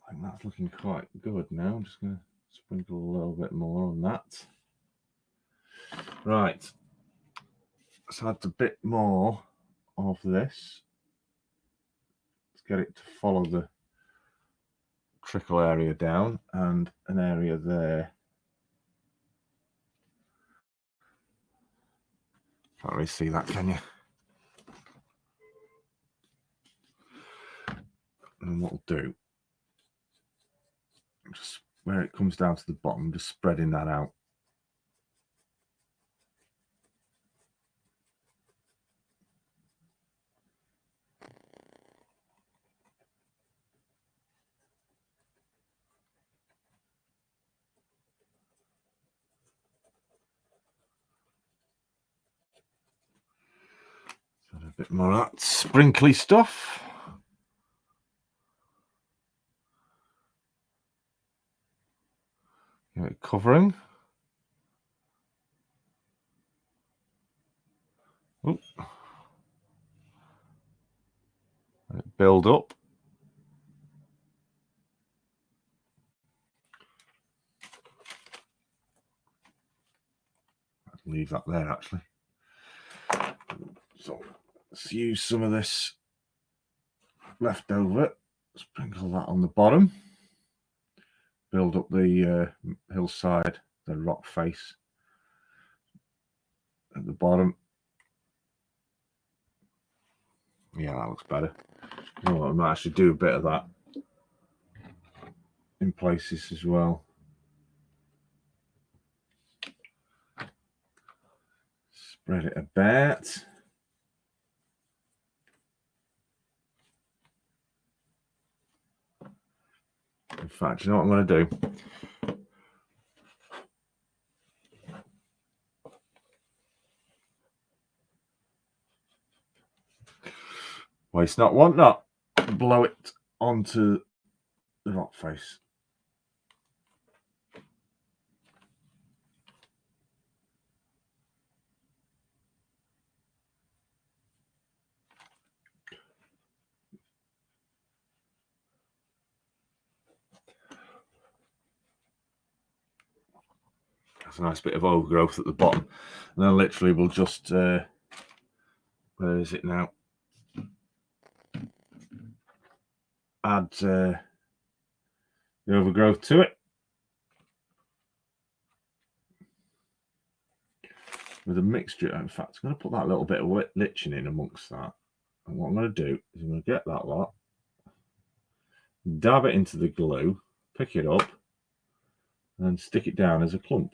I think that's looking quite good now. I'm just going to sprinkle a little bit more on that. Right. Let's add a bit more of this. Let's get it to follow the trickle area down and an area there. Can't really see that, can you? And what we'll do, just where it comes down to the bottom, just spreading that out. bit more of that sprinkly stuff. Covering. Oop. Build up. Leave that there actually. So let's use some of this leftover, sprinkle that on the bottom, build up the hillside, the rock face at the bottom. Yeah, that looks better. You know what, I might actually do a bit of that in places as well. Spread it a bit. In fact, you know what I'm going to do? Waste not, want not. Blow it onto the rock face. That's a nice bit of overgrowth at the bottom. And then literally we'll just, where is it now? Add the overgrowth to it. With a mixture, in fact, I'm going to put that little bit of liching in amongst that. And what I'm going to do is I'm going to get that lot, dab it into the glue, pick it up, and then stick it down as a clump.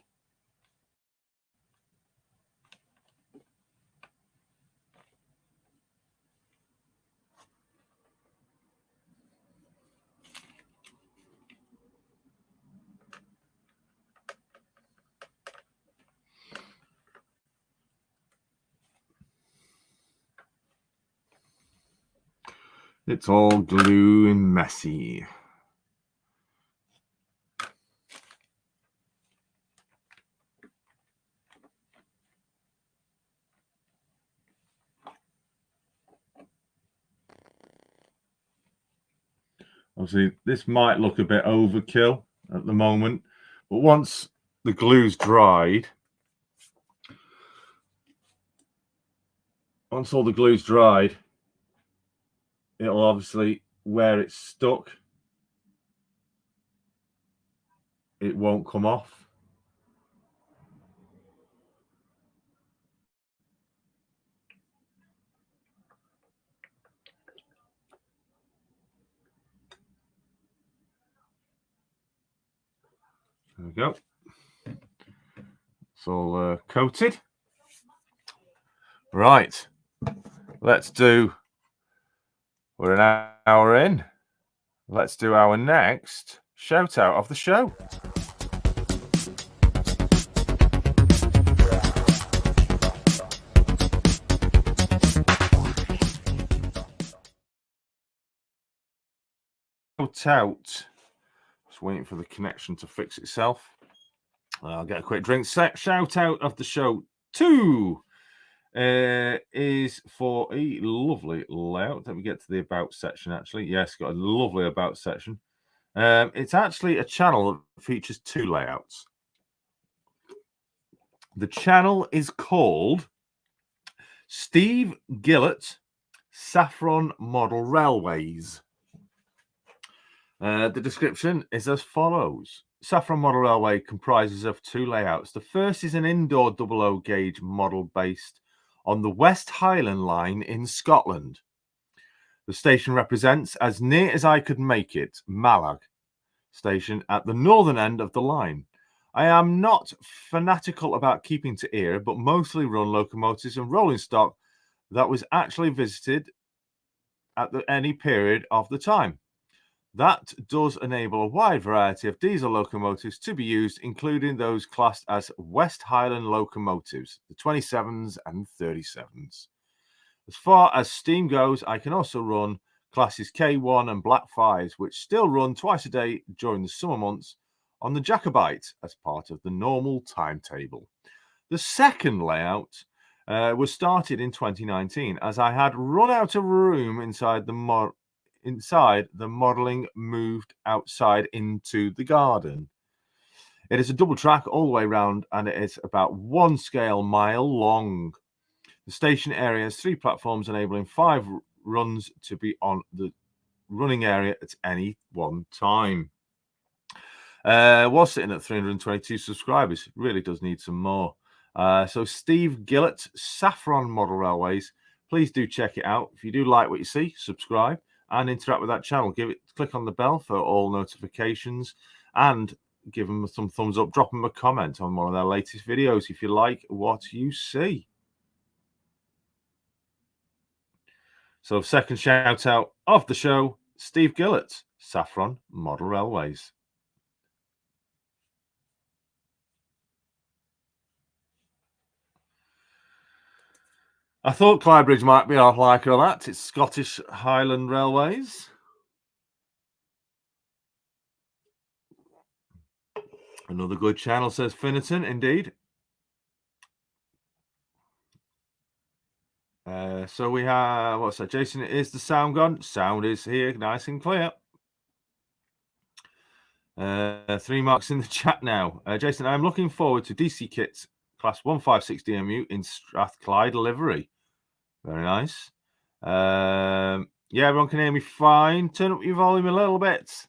It's all glue and messy. Obviously, this might look a bit overkill at the moment, but once the glue's dried, once all the glue's dried, it'll obviously, where it's stuck, it won't come off. There we go. It's all coated. Right. Let's do, we're an hour in. Let's do our next shout out of the show. Shout out. Just waiting for the connection to fix itself. I'll get a quick drink. Shout out of the show 2 is for a lovely layout. Let me get to the about section actually. Yes, got a lovely about section. It's actually a channel that features 2 layouts. The channel is called Steve Gillett Saffron Model Railways. The description is as follows. Saffron Model Railway comprises of 2 layouts. The first is an indoor 00 gauge model based on the West Highland line in Scotland. The station represents, as near as I could make it, Malag station at the northern end of the line. I am not fanatical about keeping to era, but mostly run locomotives and rolling stock that was actually visited at any period of the time. That does enable a wide variety of diesel locomotives to be used, including those classed as West Highland locomotives, the 27s and 37s. As far as steam goes, I can also run classes K1 and Black 5s, which still run twice a day during the summer months on the Jacobite as part of the normal timetable. The second layout was started in 2019 as I had run out of room inside the modelling moved outside into the garden. It is a double track all the way around and it is about 1 scale mile long. The station area has 3 platforms enabling 5 runs to be on the running area at any one time. Was sitting at 322 subscribers. Really does need some more. So Steve Gillett, Saffron Model Railways. Please do check it out. If you do like what you see, subscribe and interact with that channel. Click on the bell for all notifications and give them some thumbs up. Drop them a comment on one of their latest videos if you like what you see. So second shout out of the show, Steve Gillett, Saffron Model Railways. I thought Clydebridge might be off like that. It's Scottish Highland Railways. Another good channel, says Finnerton, indeed. So we have, what's that? Jason, is the sound gone? Sound is here, nice and clear. 3 marks in the chat now. Jason, I'm looking forward to DC Kits Class 156 DMU in Strathclyde livery. Very nice. Yeah, everyone can hear me fine. Turn up your volume a little bit.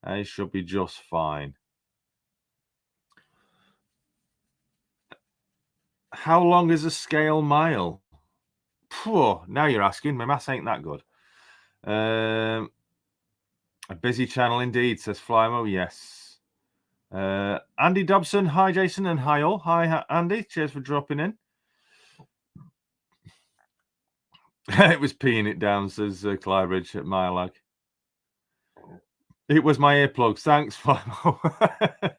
It should be just fine. How long is a scale mile? Now you're asking. My maths ain't that good. A busy channel indeed, says Flymo. Yes. Andy Dobson. Hi, Jason, and hi all. Hi, Andy. Cheers for dropping in. It was peeing it down, says Clydebridge at Milag. It was my earplugs. Thanks, Flymo.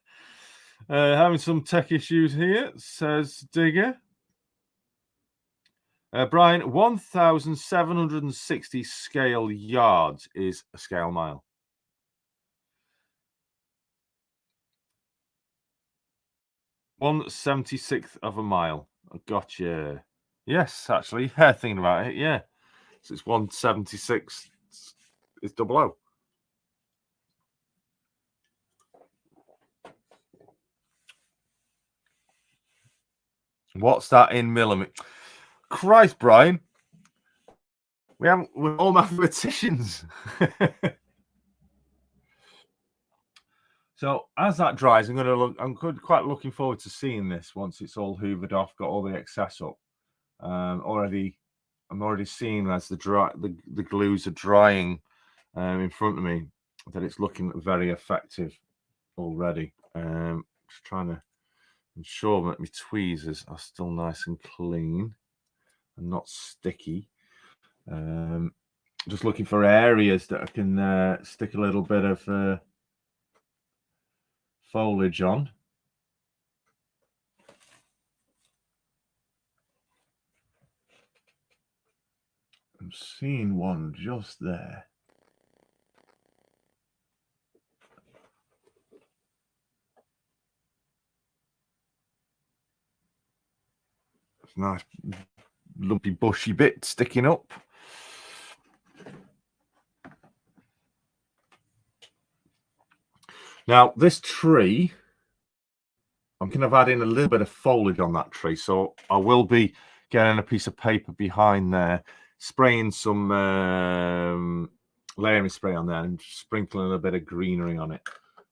Having some tech issues here, says Digger. Brian, 1,760 scale yards is a scale mile. 1/76th of a mile. Gotcha. Yes, actually, thinking about it, yeah. So it's 1/76. It's double O. What's that in millimeters? Christ, Brian. We're all mathematicians. So as that dries, I'm quite looking forward to seeing this once it's all hoovered off, got all the excess up. I'm already seeing as the glues are drying in front of me that it's looking very effective already. Just trying to ensure that my tweezers are still nice and clean and not sticky. Just looking for areas that I can stick a little bit of foliage on. I'm seeing one just there. It's a nice lumpy bushy bit sticking up. Now this tree, I'm kind of adding a little bit of foliage on that tree, so I will be getting a piece of paper behind there, spraying some layering spray on there and sprinkling a bit of greenery on it.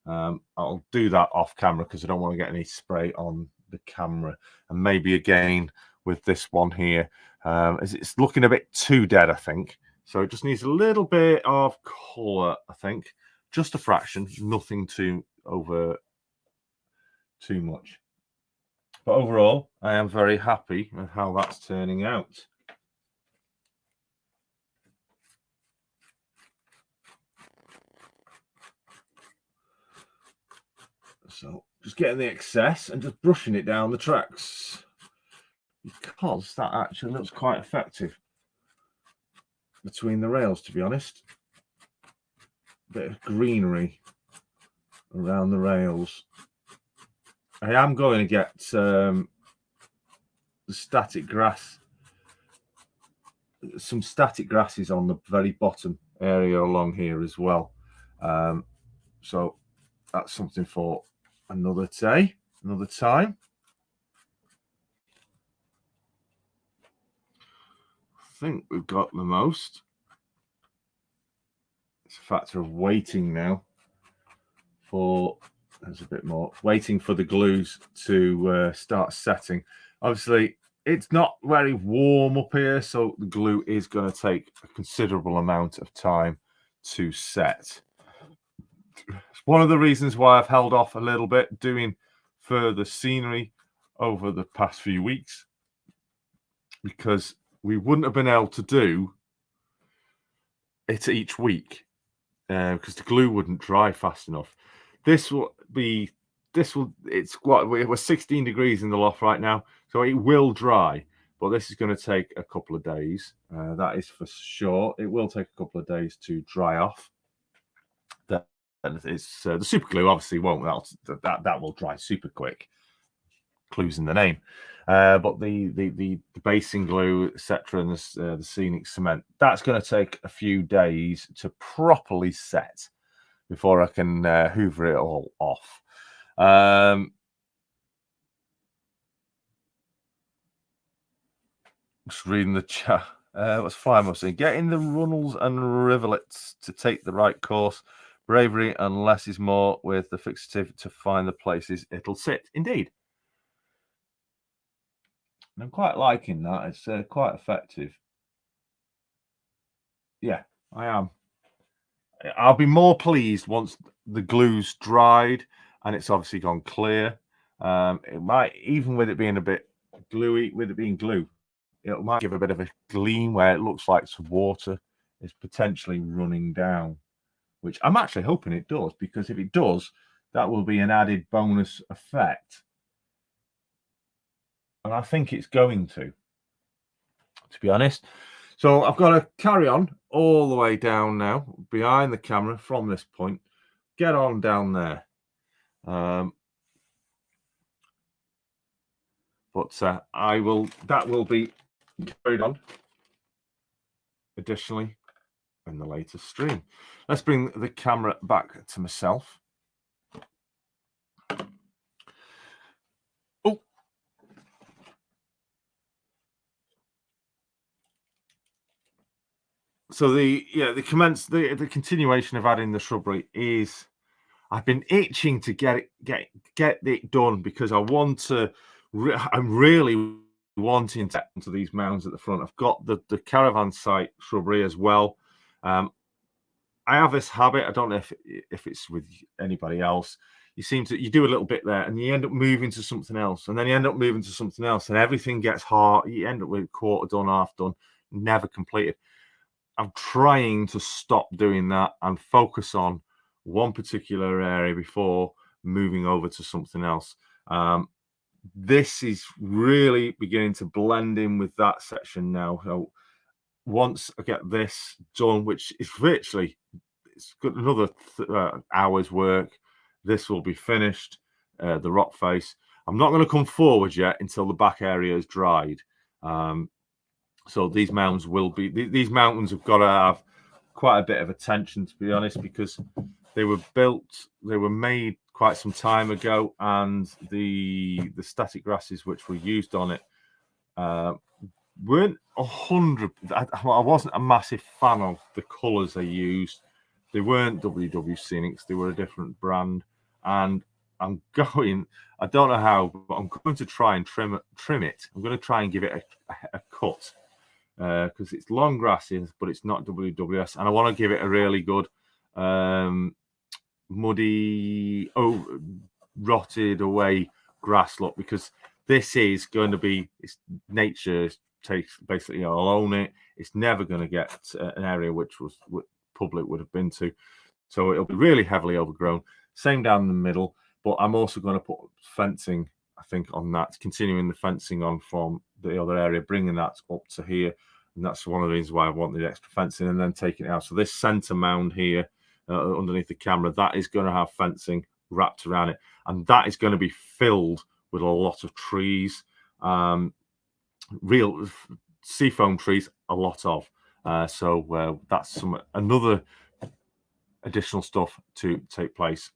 I'll do that off camera because I don't want to get any spray on the camera. And maybe again with this one here, it's looking a bit too dead, I think. So it just needs a little bit of colour, I think. Just a fraction, nothing too much. But overall, I am very happy with how that's turning out. So just getting the excess and just brushing it down the tracks because that actually looks quite effective. between the rails, to be honest. Bit of greenery around the rails. I am going to get the static grass, some static grasses on the very bottom area along here as well. So that's something for another day, another time. I think we've got the most. It's a factor of waiting now for, there's a bit more, waiting for the glues to start setting. Obviously, it's not very warm up here, so the glue is going to take a considerable amount of time to set. It's one of the reasons why I've held off a little bit doing further scenery over the past few weeks, because we wouldn't have been able to do it each week because the glue wouldn't dry fast enough. It's what, we're 16 degrees in the loft right now, so it will dry, but this is going to take a couple of days. That is for sure. It will take a couple of days to dry off. It's the super glue obviously won't. That will dry super quick. Clues in the name. But the basing glue, etc., and the scenic cement, that's going to take a few days to properly set before I can hoover it all off. Just reading the chat. What's Flymo saying? Getting the runnels and rivulets to take the right course. Bravery and less is more with the fixative to find the places it'll sit. Indeed. And I'm quite liking that. It's quite effective. Yeah, I am. I'll be more pleased once the glue's dried and it's obviously gone clear. It might, even with it being a bit gluey, with it being glue, it might give a bit of a gleam where it looks like some water is potentially running down, which I'm actually hoping it does, because if it does, that will be an added bonus effect. And I think it's going to be honest. So I've got to carry on all the way down now, behind the camera from this point, get on down there. But that will be carried on additionally in the later stream. Let's bring the camera back to myself. Oh, so the continuation of adding the shrubbery is, I've been itching to get it done, because I want to. I'm really wanting to get into these mounds at the front. I've got the caravan site shrubbery as well. I have this habit. I don't know if it's with anybody else. You do a little bit there, and you end up moving to something else, and then you end up moving to something else, and everything gets hard. You end up with a quarter done, half done, never completed. I'm trying to stop doing that and focus on one particular area before moving over to something else. This is really beginning to blend in with that section now. So once I get this done, which is virtually, it's got another hour's work, this will be finished. The rock face. I'm not going to come forward yet until the back area is dried. So these mountains have got to have quite a bit of attention, to be honest, because they were made quite some time ago, and the static grasses which were used on it weren't 100. I wasn't a massive fan of the colours they used. They weren't WW Scenics. They were a different brand, and I don't know how, but I'm going to try and trim it. I'm going to try and give it a cut, because it's long grasses, but it's not WWS, and I want to give it a really good muddy, rotted away grass look, because this is going to be, it's nature takes, basically, I'll own it. It's never going to get an area which public would have been to, so it'll be really heavily overgrown. Same down the middle, but I'm also going to put fencing, I think, on that, continuing the fencing on from the other area, bringing that up to here. And that's one of the reasons why I want the extra fencing and then taking it out. So this center mound here underneath the camera, that is going to have fencing wrapped around it. And that is going to be filled with a lot of trees, real seafoam trees, a lot of. So that's another additional stuff to take place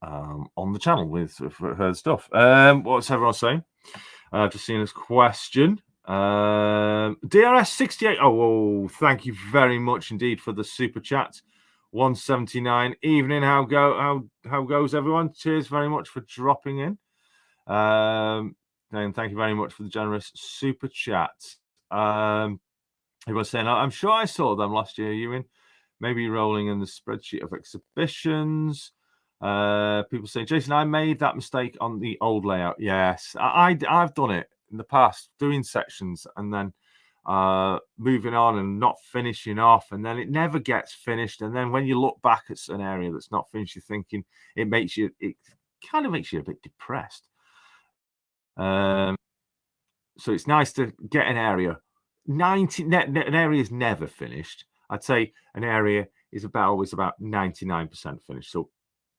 on the channel with her stuff. What's everyone saying? Just seeing this question. DRS68. Oh, thank you very much indeed for the super chat. 179. Evening. How goes everyone? Cheers very much for dropping in. And thank you very much for the generous super chat. Everyone's saying, I'm sure I saw them last year, Ewan. Maybe rolling in the spreadsheet of exhibitions. People saying, Jason, I made that mistake on the old layout. Yes, I've done it in the past, doing sections and then moving on and not finishing off, and then it never gets finished. And then when you look back at an area that's not finished, you're thinking it kind of makes you a bit depressed. So it's nice to get an area. An area is never finished. I'd say an area is always about 99% finished. So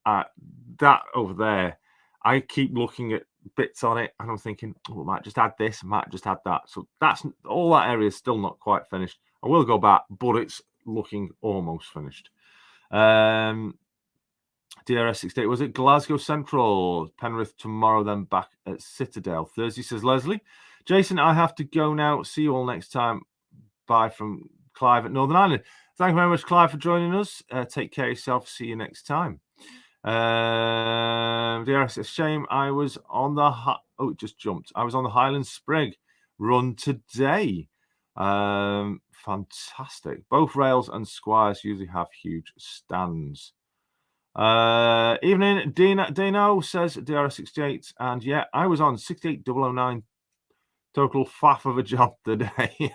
that over there, I keep looking at bits on it and I'm thinking, oh, I might just add this, I might just add that. So that's all that area is still not quite finished. I will go back, but it's looking almost finished. DRS68, was it Glasgow Central, Penrith tomorrow, then back at Citadel Thursday, says Leslie. Jason, I have to go now. See you all next time. Bye from Clive at Northern Ireland. Thank you very much, Clive, for joining us. Take care of yourself. See you next time. DRS, a shame I was on the it just jumped. I was on the Highland Sprig run today. Fantastic. Both rails and squires usually have huge stands. Evening, Dino says DRS68, and yeah, I was on 68009. Total faff of a job today.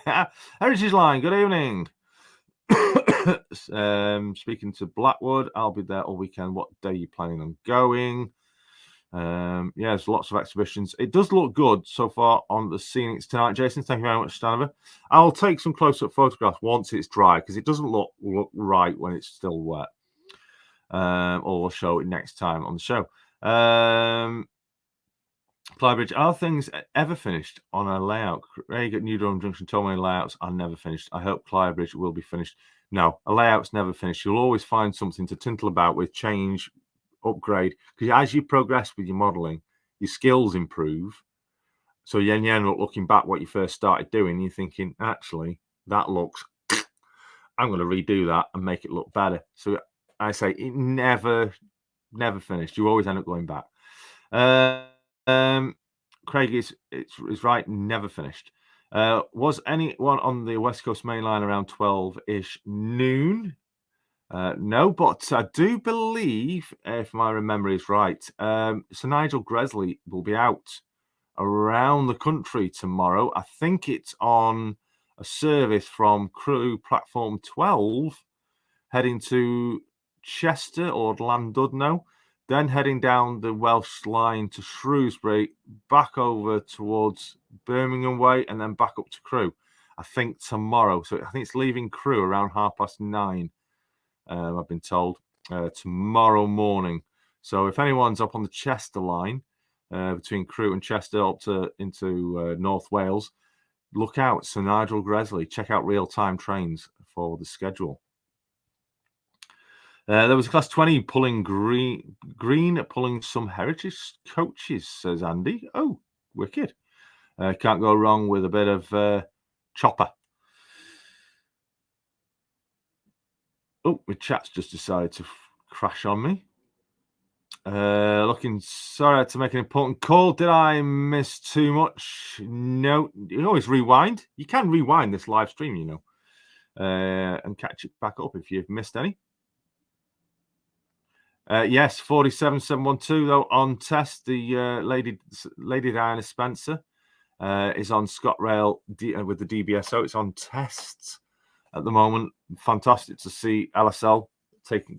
Heritage Line, good evening. Speaking to Blackwood, I'll be there all weekend. What day are you planning on going? Yeah, there's lots of exhibitions. It does look good so far on the scenics tonight, Jason. Thank you very much, Stanover. I'll take some close-up photographs once it's dry because it doesn't look right when it's still wet. Or we'll show it next time on the show. Clybridge, are things ever finished on a layout? Craig at New Durham Junction told me layouts are never finished. I hope Clybridge will be finished. No, a layout's never finished. You'll always find something to tintle about with, change, upgrade. Because as you progress with your modelling, your skills improve. So you end up looking back what you first started doing, you're thinking, actually, that looks, I'm going to redo that and make it look better. So I say it never finished. You always end up going back. Craig is right, never finished. Was anyone on the West Coast Main Line around 12-ish noon? No, but I do believe, if my memory is right, Sir Nigel Gresley will be out around the country tomorrow. I think it's on a service from Crewe Platform 12, heading to Chester or Llandudno, then heading down the Welsh line to Shrewsbury, back over towards Birmingham way, and then back up to Crewe. I think tomorrow. So I think it's leaving Crewe around 9:30. I've been told tomorrow morning. So if anyone's up on the Chester line between Crewe and Chester up into North Wales, look out. Sir Nigel Gresley. Check out real-time trains for the schedule. There was a Class 20 pulling green, pulling some heritage coaches, says Andy. Oh, wicked. Can't go wrong with a bit of chopper. Oh, my chat's just decided to crash on me. Looking sorry to make an important call. Did I miss too much? No, you can always rewind. You can rewind this live stream, you know, and catch it back up if you've missed any. Yes, 47712 though on test. The Lady Diana Spencer is on ScotRail with the DBSO. It's on tests at the moment. Fantastic to see LSL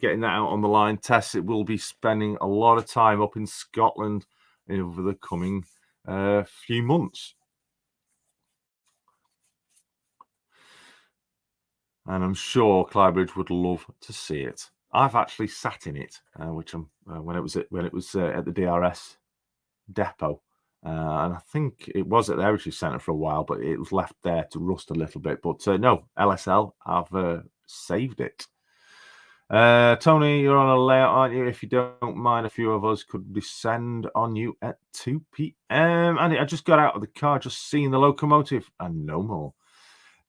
getting that out on the line. Tess, it will be spending a lot of time up in Scotland over the coming few months. and I'm sure Clybridge would love to see it. I've actually sat in it, which I'm when it was at the DRS depot, and I think it was at the Heritage Centre for a while, but it was left there to rust a little bit. But no, LSL, I've saved it. Tony, you're on a layout, aren't you? If you don't mind, a few of us could descend on you at 2 p.m. Andy, I just got out of the car, just seen the locomotive, and no more.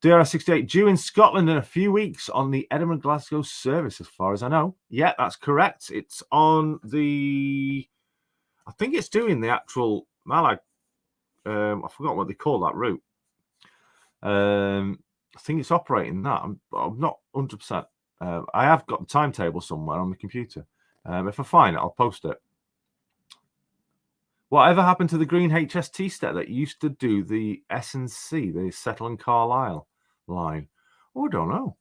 DRS68 due in Scotland in a few weeks on the Edinburgh-Glasgow service, as far as I know. Yeah, that's correct. It's on the... I think it's doing the actual Malag. I forgot what they call that route. I think it's operating that. I'm not 100%. I have got the timetable somewhere on the computer. If I find it, I'll post it. Whatever happened to the green HST step that used to do the S&C, the Settle and Carlisle line? Oh, I don't know.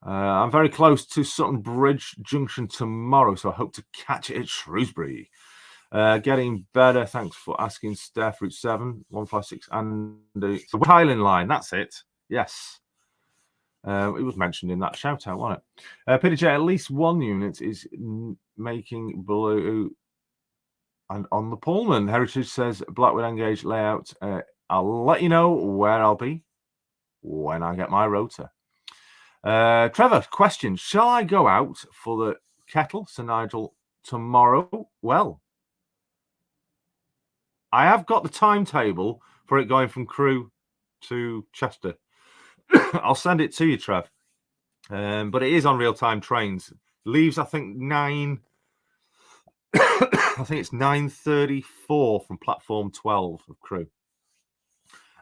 I'm very close to Sutton Bridge Junction tomorrow, so I hope to catch it at Shrewsbury. Getting better. Thanks for asking, Steph. Route 7, 156, and the Highland line. That's it. Yes. It was mentioned in that shout out, wasn't it? PDJ, at least one unit is making blue. And on the Pullman, Heritage says Blackwood Engage layout. I'll let you know where I'll be when I get my rota. Trevor, question. Shall I go out for the kettle, Sir Nigel, tomorrow? Well, I have got the timetable for it going from Crewe to Chester. I'll send it to you, Trev. But it is on real-time trains. Leaves, I think, 9... I think it's 9:34 from platform 12 of Crewe.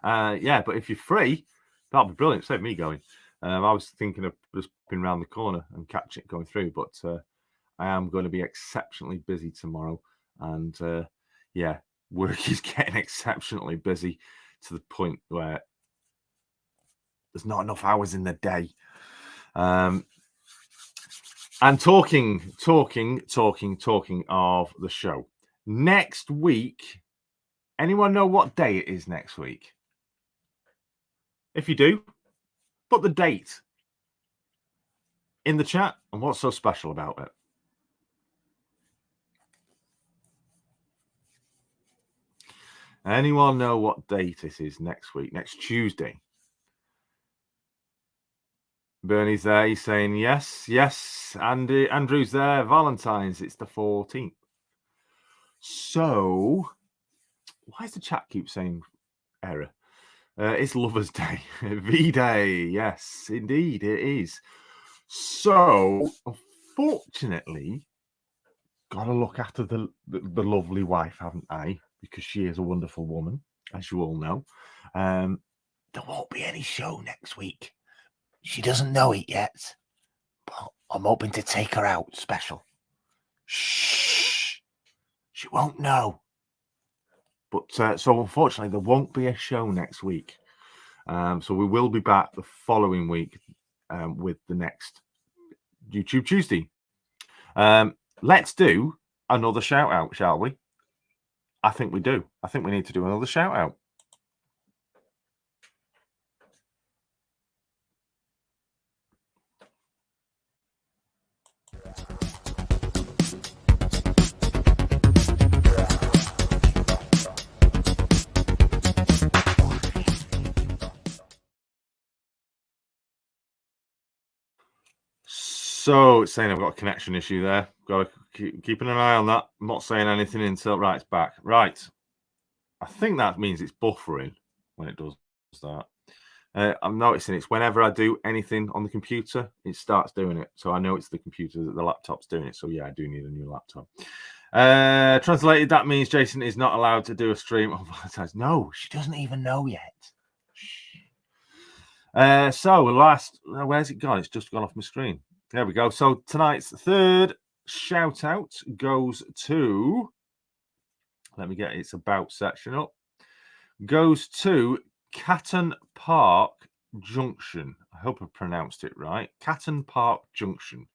Yeah, but if you're free, that'll be brilliant. Save me going. I was thinking of just popping around the corner and catch it going through, but I am going to be exceptionally busy tomorrow. And yeah, work is getting exceptionally busy to the point where there's not enough hours in the day. And talking of the show. Next week, anyone know what day it is next week? If you do, put the date in the chat and what's so special about it. Anyone know what date it is next week? Next Tuesday? Bernie's there. He's saying yes, yes. Andy, Andrew's there. Valentine's. It's the 14th. So, why does the chat keep saying error? It's Lover's Day. V-Day. Yes, indeed, it is. So, unfortunately, got to look after the lovely wife, haven't I? Because she is a wonderful woman, as you all know. There won't be any show next week. She doesn't know it yet, but I'm hoping to take her out special. Shh. She won't know. But so unfortunately, there won't be a show next week. So we will be back the following week with the next YouTube Tuesday. Let's do another shout out, shall we? I think we do. I think we need to do another shout out. So it's saying I've got a connection issue there. Got to keep an eye on that. I'm not saying anything until right, it's back. Right. I think that means it's buffering when it does that. I'm noticing it's whenever I do anything on the computer, it starts doing it. So I know it's the computer that the laptop's doing it. So yeah, I do need a new laptop. Translated, that means Jason is not allowed to do a stream on Valentine's. No, she doesn't even know yet. So last, where's it gone? It's just gone off my screen. There we go. So tonight's third shout out goes to, let me get its about section up, goes to Catton Park Junction. I hope I pronounced it right. Catton Park Junction.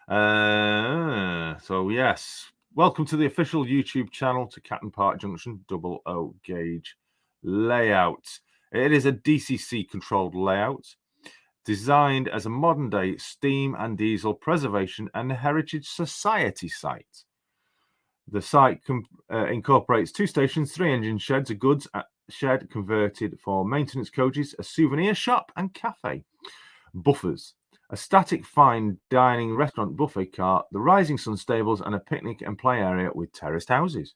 So yes, welcome to the official YouTube channel to Catton Park Junction, 00 gauge layout. It is a DCC controlled layout. designed as a modern-day steam and diesel preservation and heritage society site. The site incorporates 2 stations, 3 engine sheds, a goods shed converted for maintenance coaches, a souvenir shop and cafe, buffers, a static fine dining restaurant buffet cart, the Rising Sun stables, and a picnic and play area with terraced houses.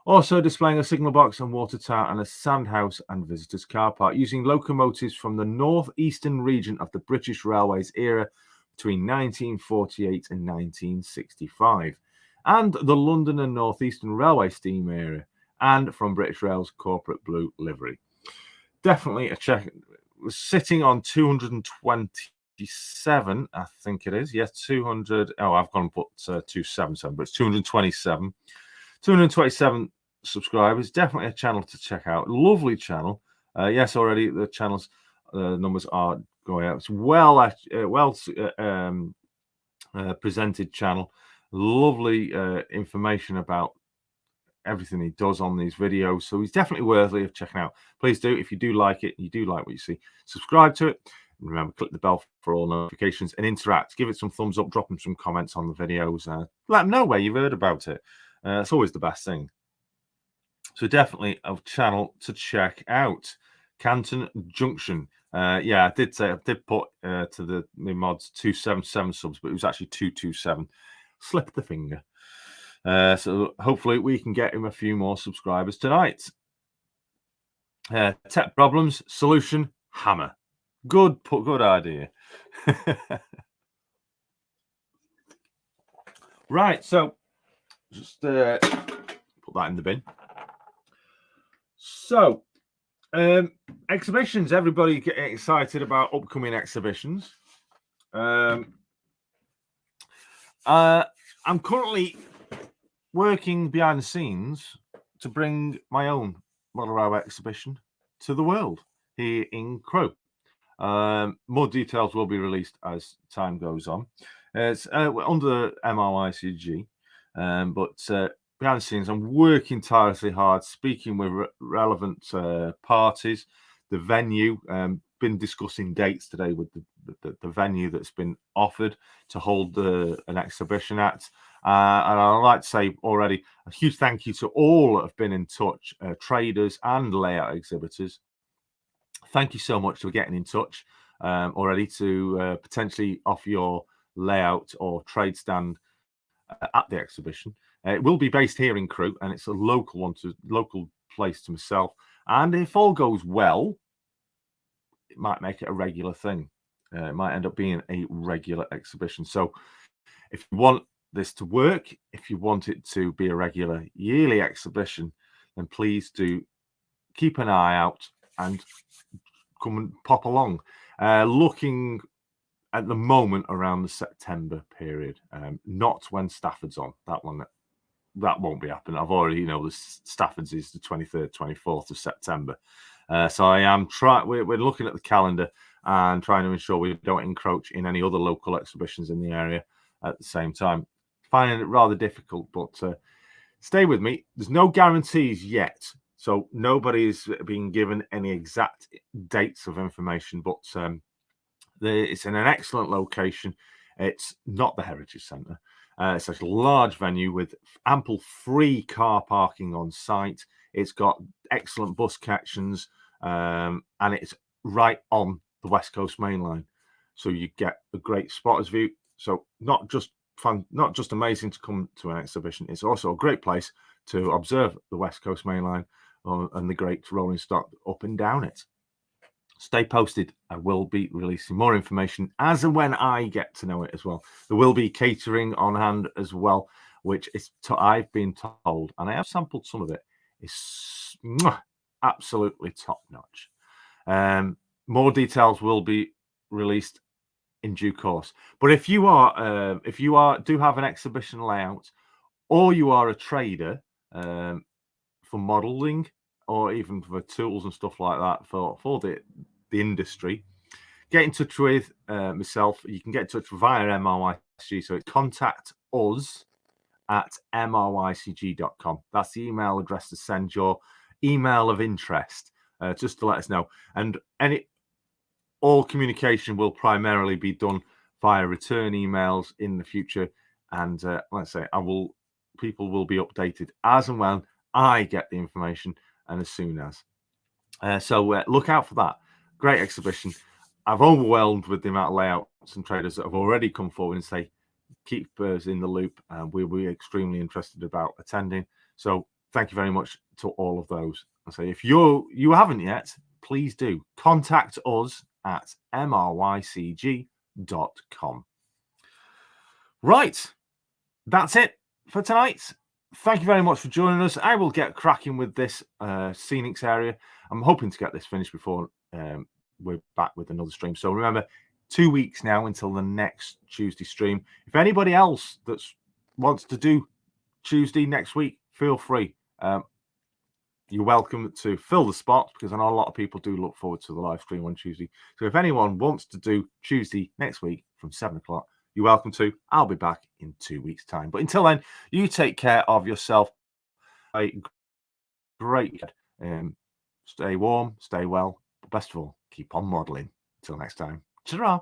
Also displaying a signal box and water tower and a sand house and visitors car park, using locomotives from the northeastern region of the British Railways era between 1948 and 1965, and the London and Northeastern Railway steam era, and from British Rail's corporate blue livery. Definitely a check. Sitting on 227, I think it is. Yes, 200. Oh, I've gone and put 277, but it's 227. 227 subscribers. Definitely a channel to check out. Lovely channel. Yes, already the channel's numbers are going out. It's well presented channel. Lovely information about everything he does on these videos. So he's definitely worthy of checking out. Please do, if you do like it, you do like what you see, subscribe to it. Remember, click the bell for all notifications and interact. Give it some thumbs up, drop him some comments on the videos. Let them know where you've heard about it. It's always the best thing. So definitely a channel to check out. Canton Junction. Yeah, I did put to the mods 277 subs, but it was actually 227. Slip the finger. So hopefully we can get him a few more subscribers tonight. Tech problems, solution, hammer. Good idea. Right, so just put that in the bin. So exhibitions, everybody getting excited about upcoming exhibitions. I'm currently working behind the scenes to bring my own model railway exhibition to the world here in Crewe. More details will be released as time goes on. It's under MRYCG, but behind the scenes, I'm working tirelessly hard, speaking with relevant parties. The venue, been discussing dates today with the venue that's been offered to hold an exhibition at. And I'd like to say already a huge thank you to all that have been in touch, traders and layout exhibitors. Thank you so much for getting in touch already to potentially offer your layout or trade stand at the exhibition. It will be based here in Crewe, and it's a local place to myself. And if all goes well, it might make it a regular thing. It might end up being a regular exhibition. So if you want this to work, if you want it to be a regular yearly exhibition, then please do keep an eye out and come and pop along. Looking at the moment around the September period, not when Stafford's on. That won't be happening. I've already, the Stafford's is the 23rd, 24th of September. So I am we're looking at the calendar and trying to ensure we don't encroach in any other local exhibitions in the area at the same time. Finding it rather difficult, but stay with me. There's no guarantees yet. So nobody's been given any exact dates of information, but it's in an excellent location. It's not the Heritage Centre. It's a large venue with ample free car parking on site. It's got excellent bus connections, and it's right on the West Coast Main Line. So you get a great spotter's view. So not just fun, not just amazing to come to an exhibition, it's also a great place to observe the West Coast Main Line and the great rolling stock up and down it. Stay posted. I will be releasing more information as and when I get to know it as well. There will be catering on hand as well, which is I've been told, and I have sampled some of it. It's absolutely top notch. More details will be released in due course. But if you do have an exhibition layout, or you are a trader for modeling, or even for tools and stuff like that for the industry, get in touch with myself. You can get in touch via MRYCG. So it's contact us at mrycg.com. That's the email address to send your email of interest, just to let us know. And all communication will primarily be done via return emails in the future. And let's say people will be updated as and when I get the information and as soon as. So look out for that. Great exhibition. I've overwhelmed with the amount of layouts and traders that have already come forward and say, keep us in the loop, and we'll be extremely interested about attending. So thank you very much to all of those. And so if you haven't yet, please do contact us at mrycg.com. Right, that's it for tonight. Thank you very much for joining us. I will get cracking with this scenics area. I'm hoping to get this finished before we're back with another stream. So remember, 2 weeks now until the next Tuesday stream. If anybody else that wants to do Tuesday next week, feel free. You're welcome to fill the spot, because I know a lot of people do look forward to the live stream on Tuesday. So if anyone wants to do Tuesday next week from 7 o'clock, you're welcome to. I'll be back in 2 weeks' time. But until then, you take care of yourself. Great. Stay warm, stay well. But best of all, keep on modeling. Until next time. Ta-ra.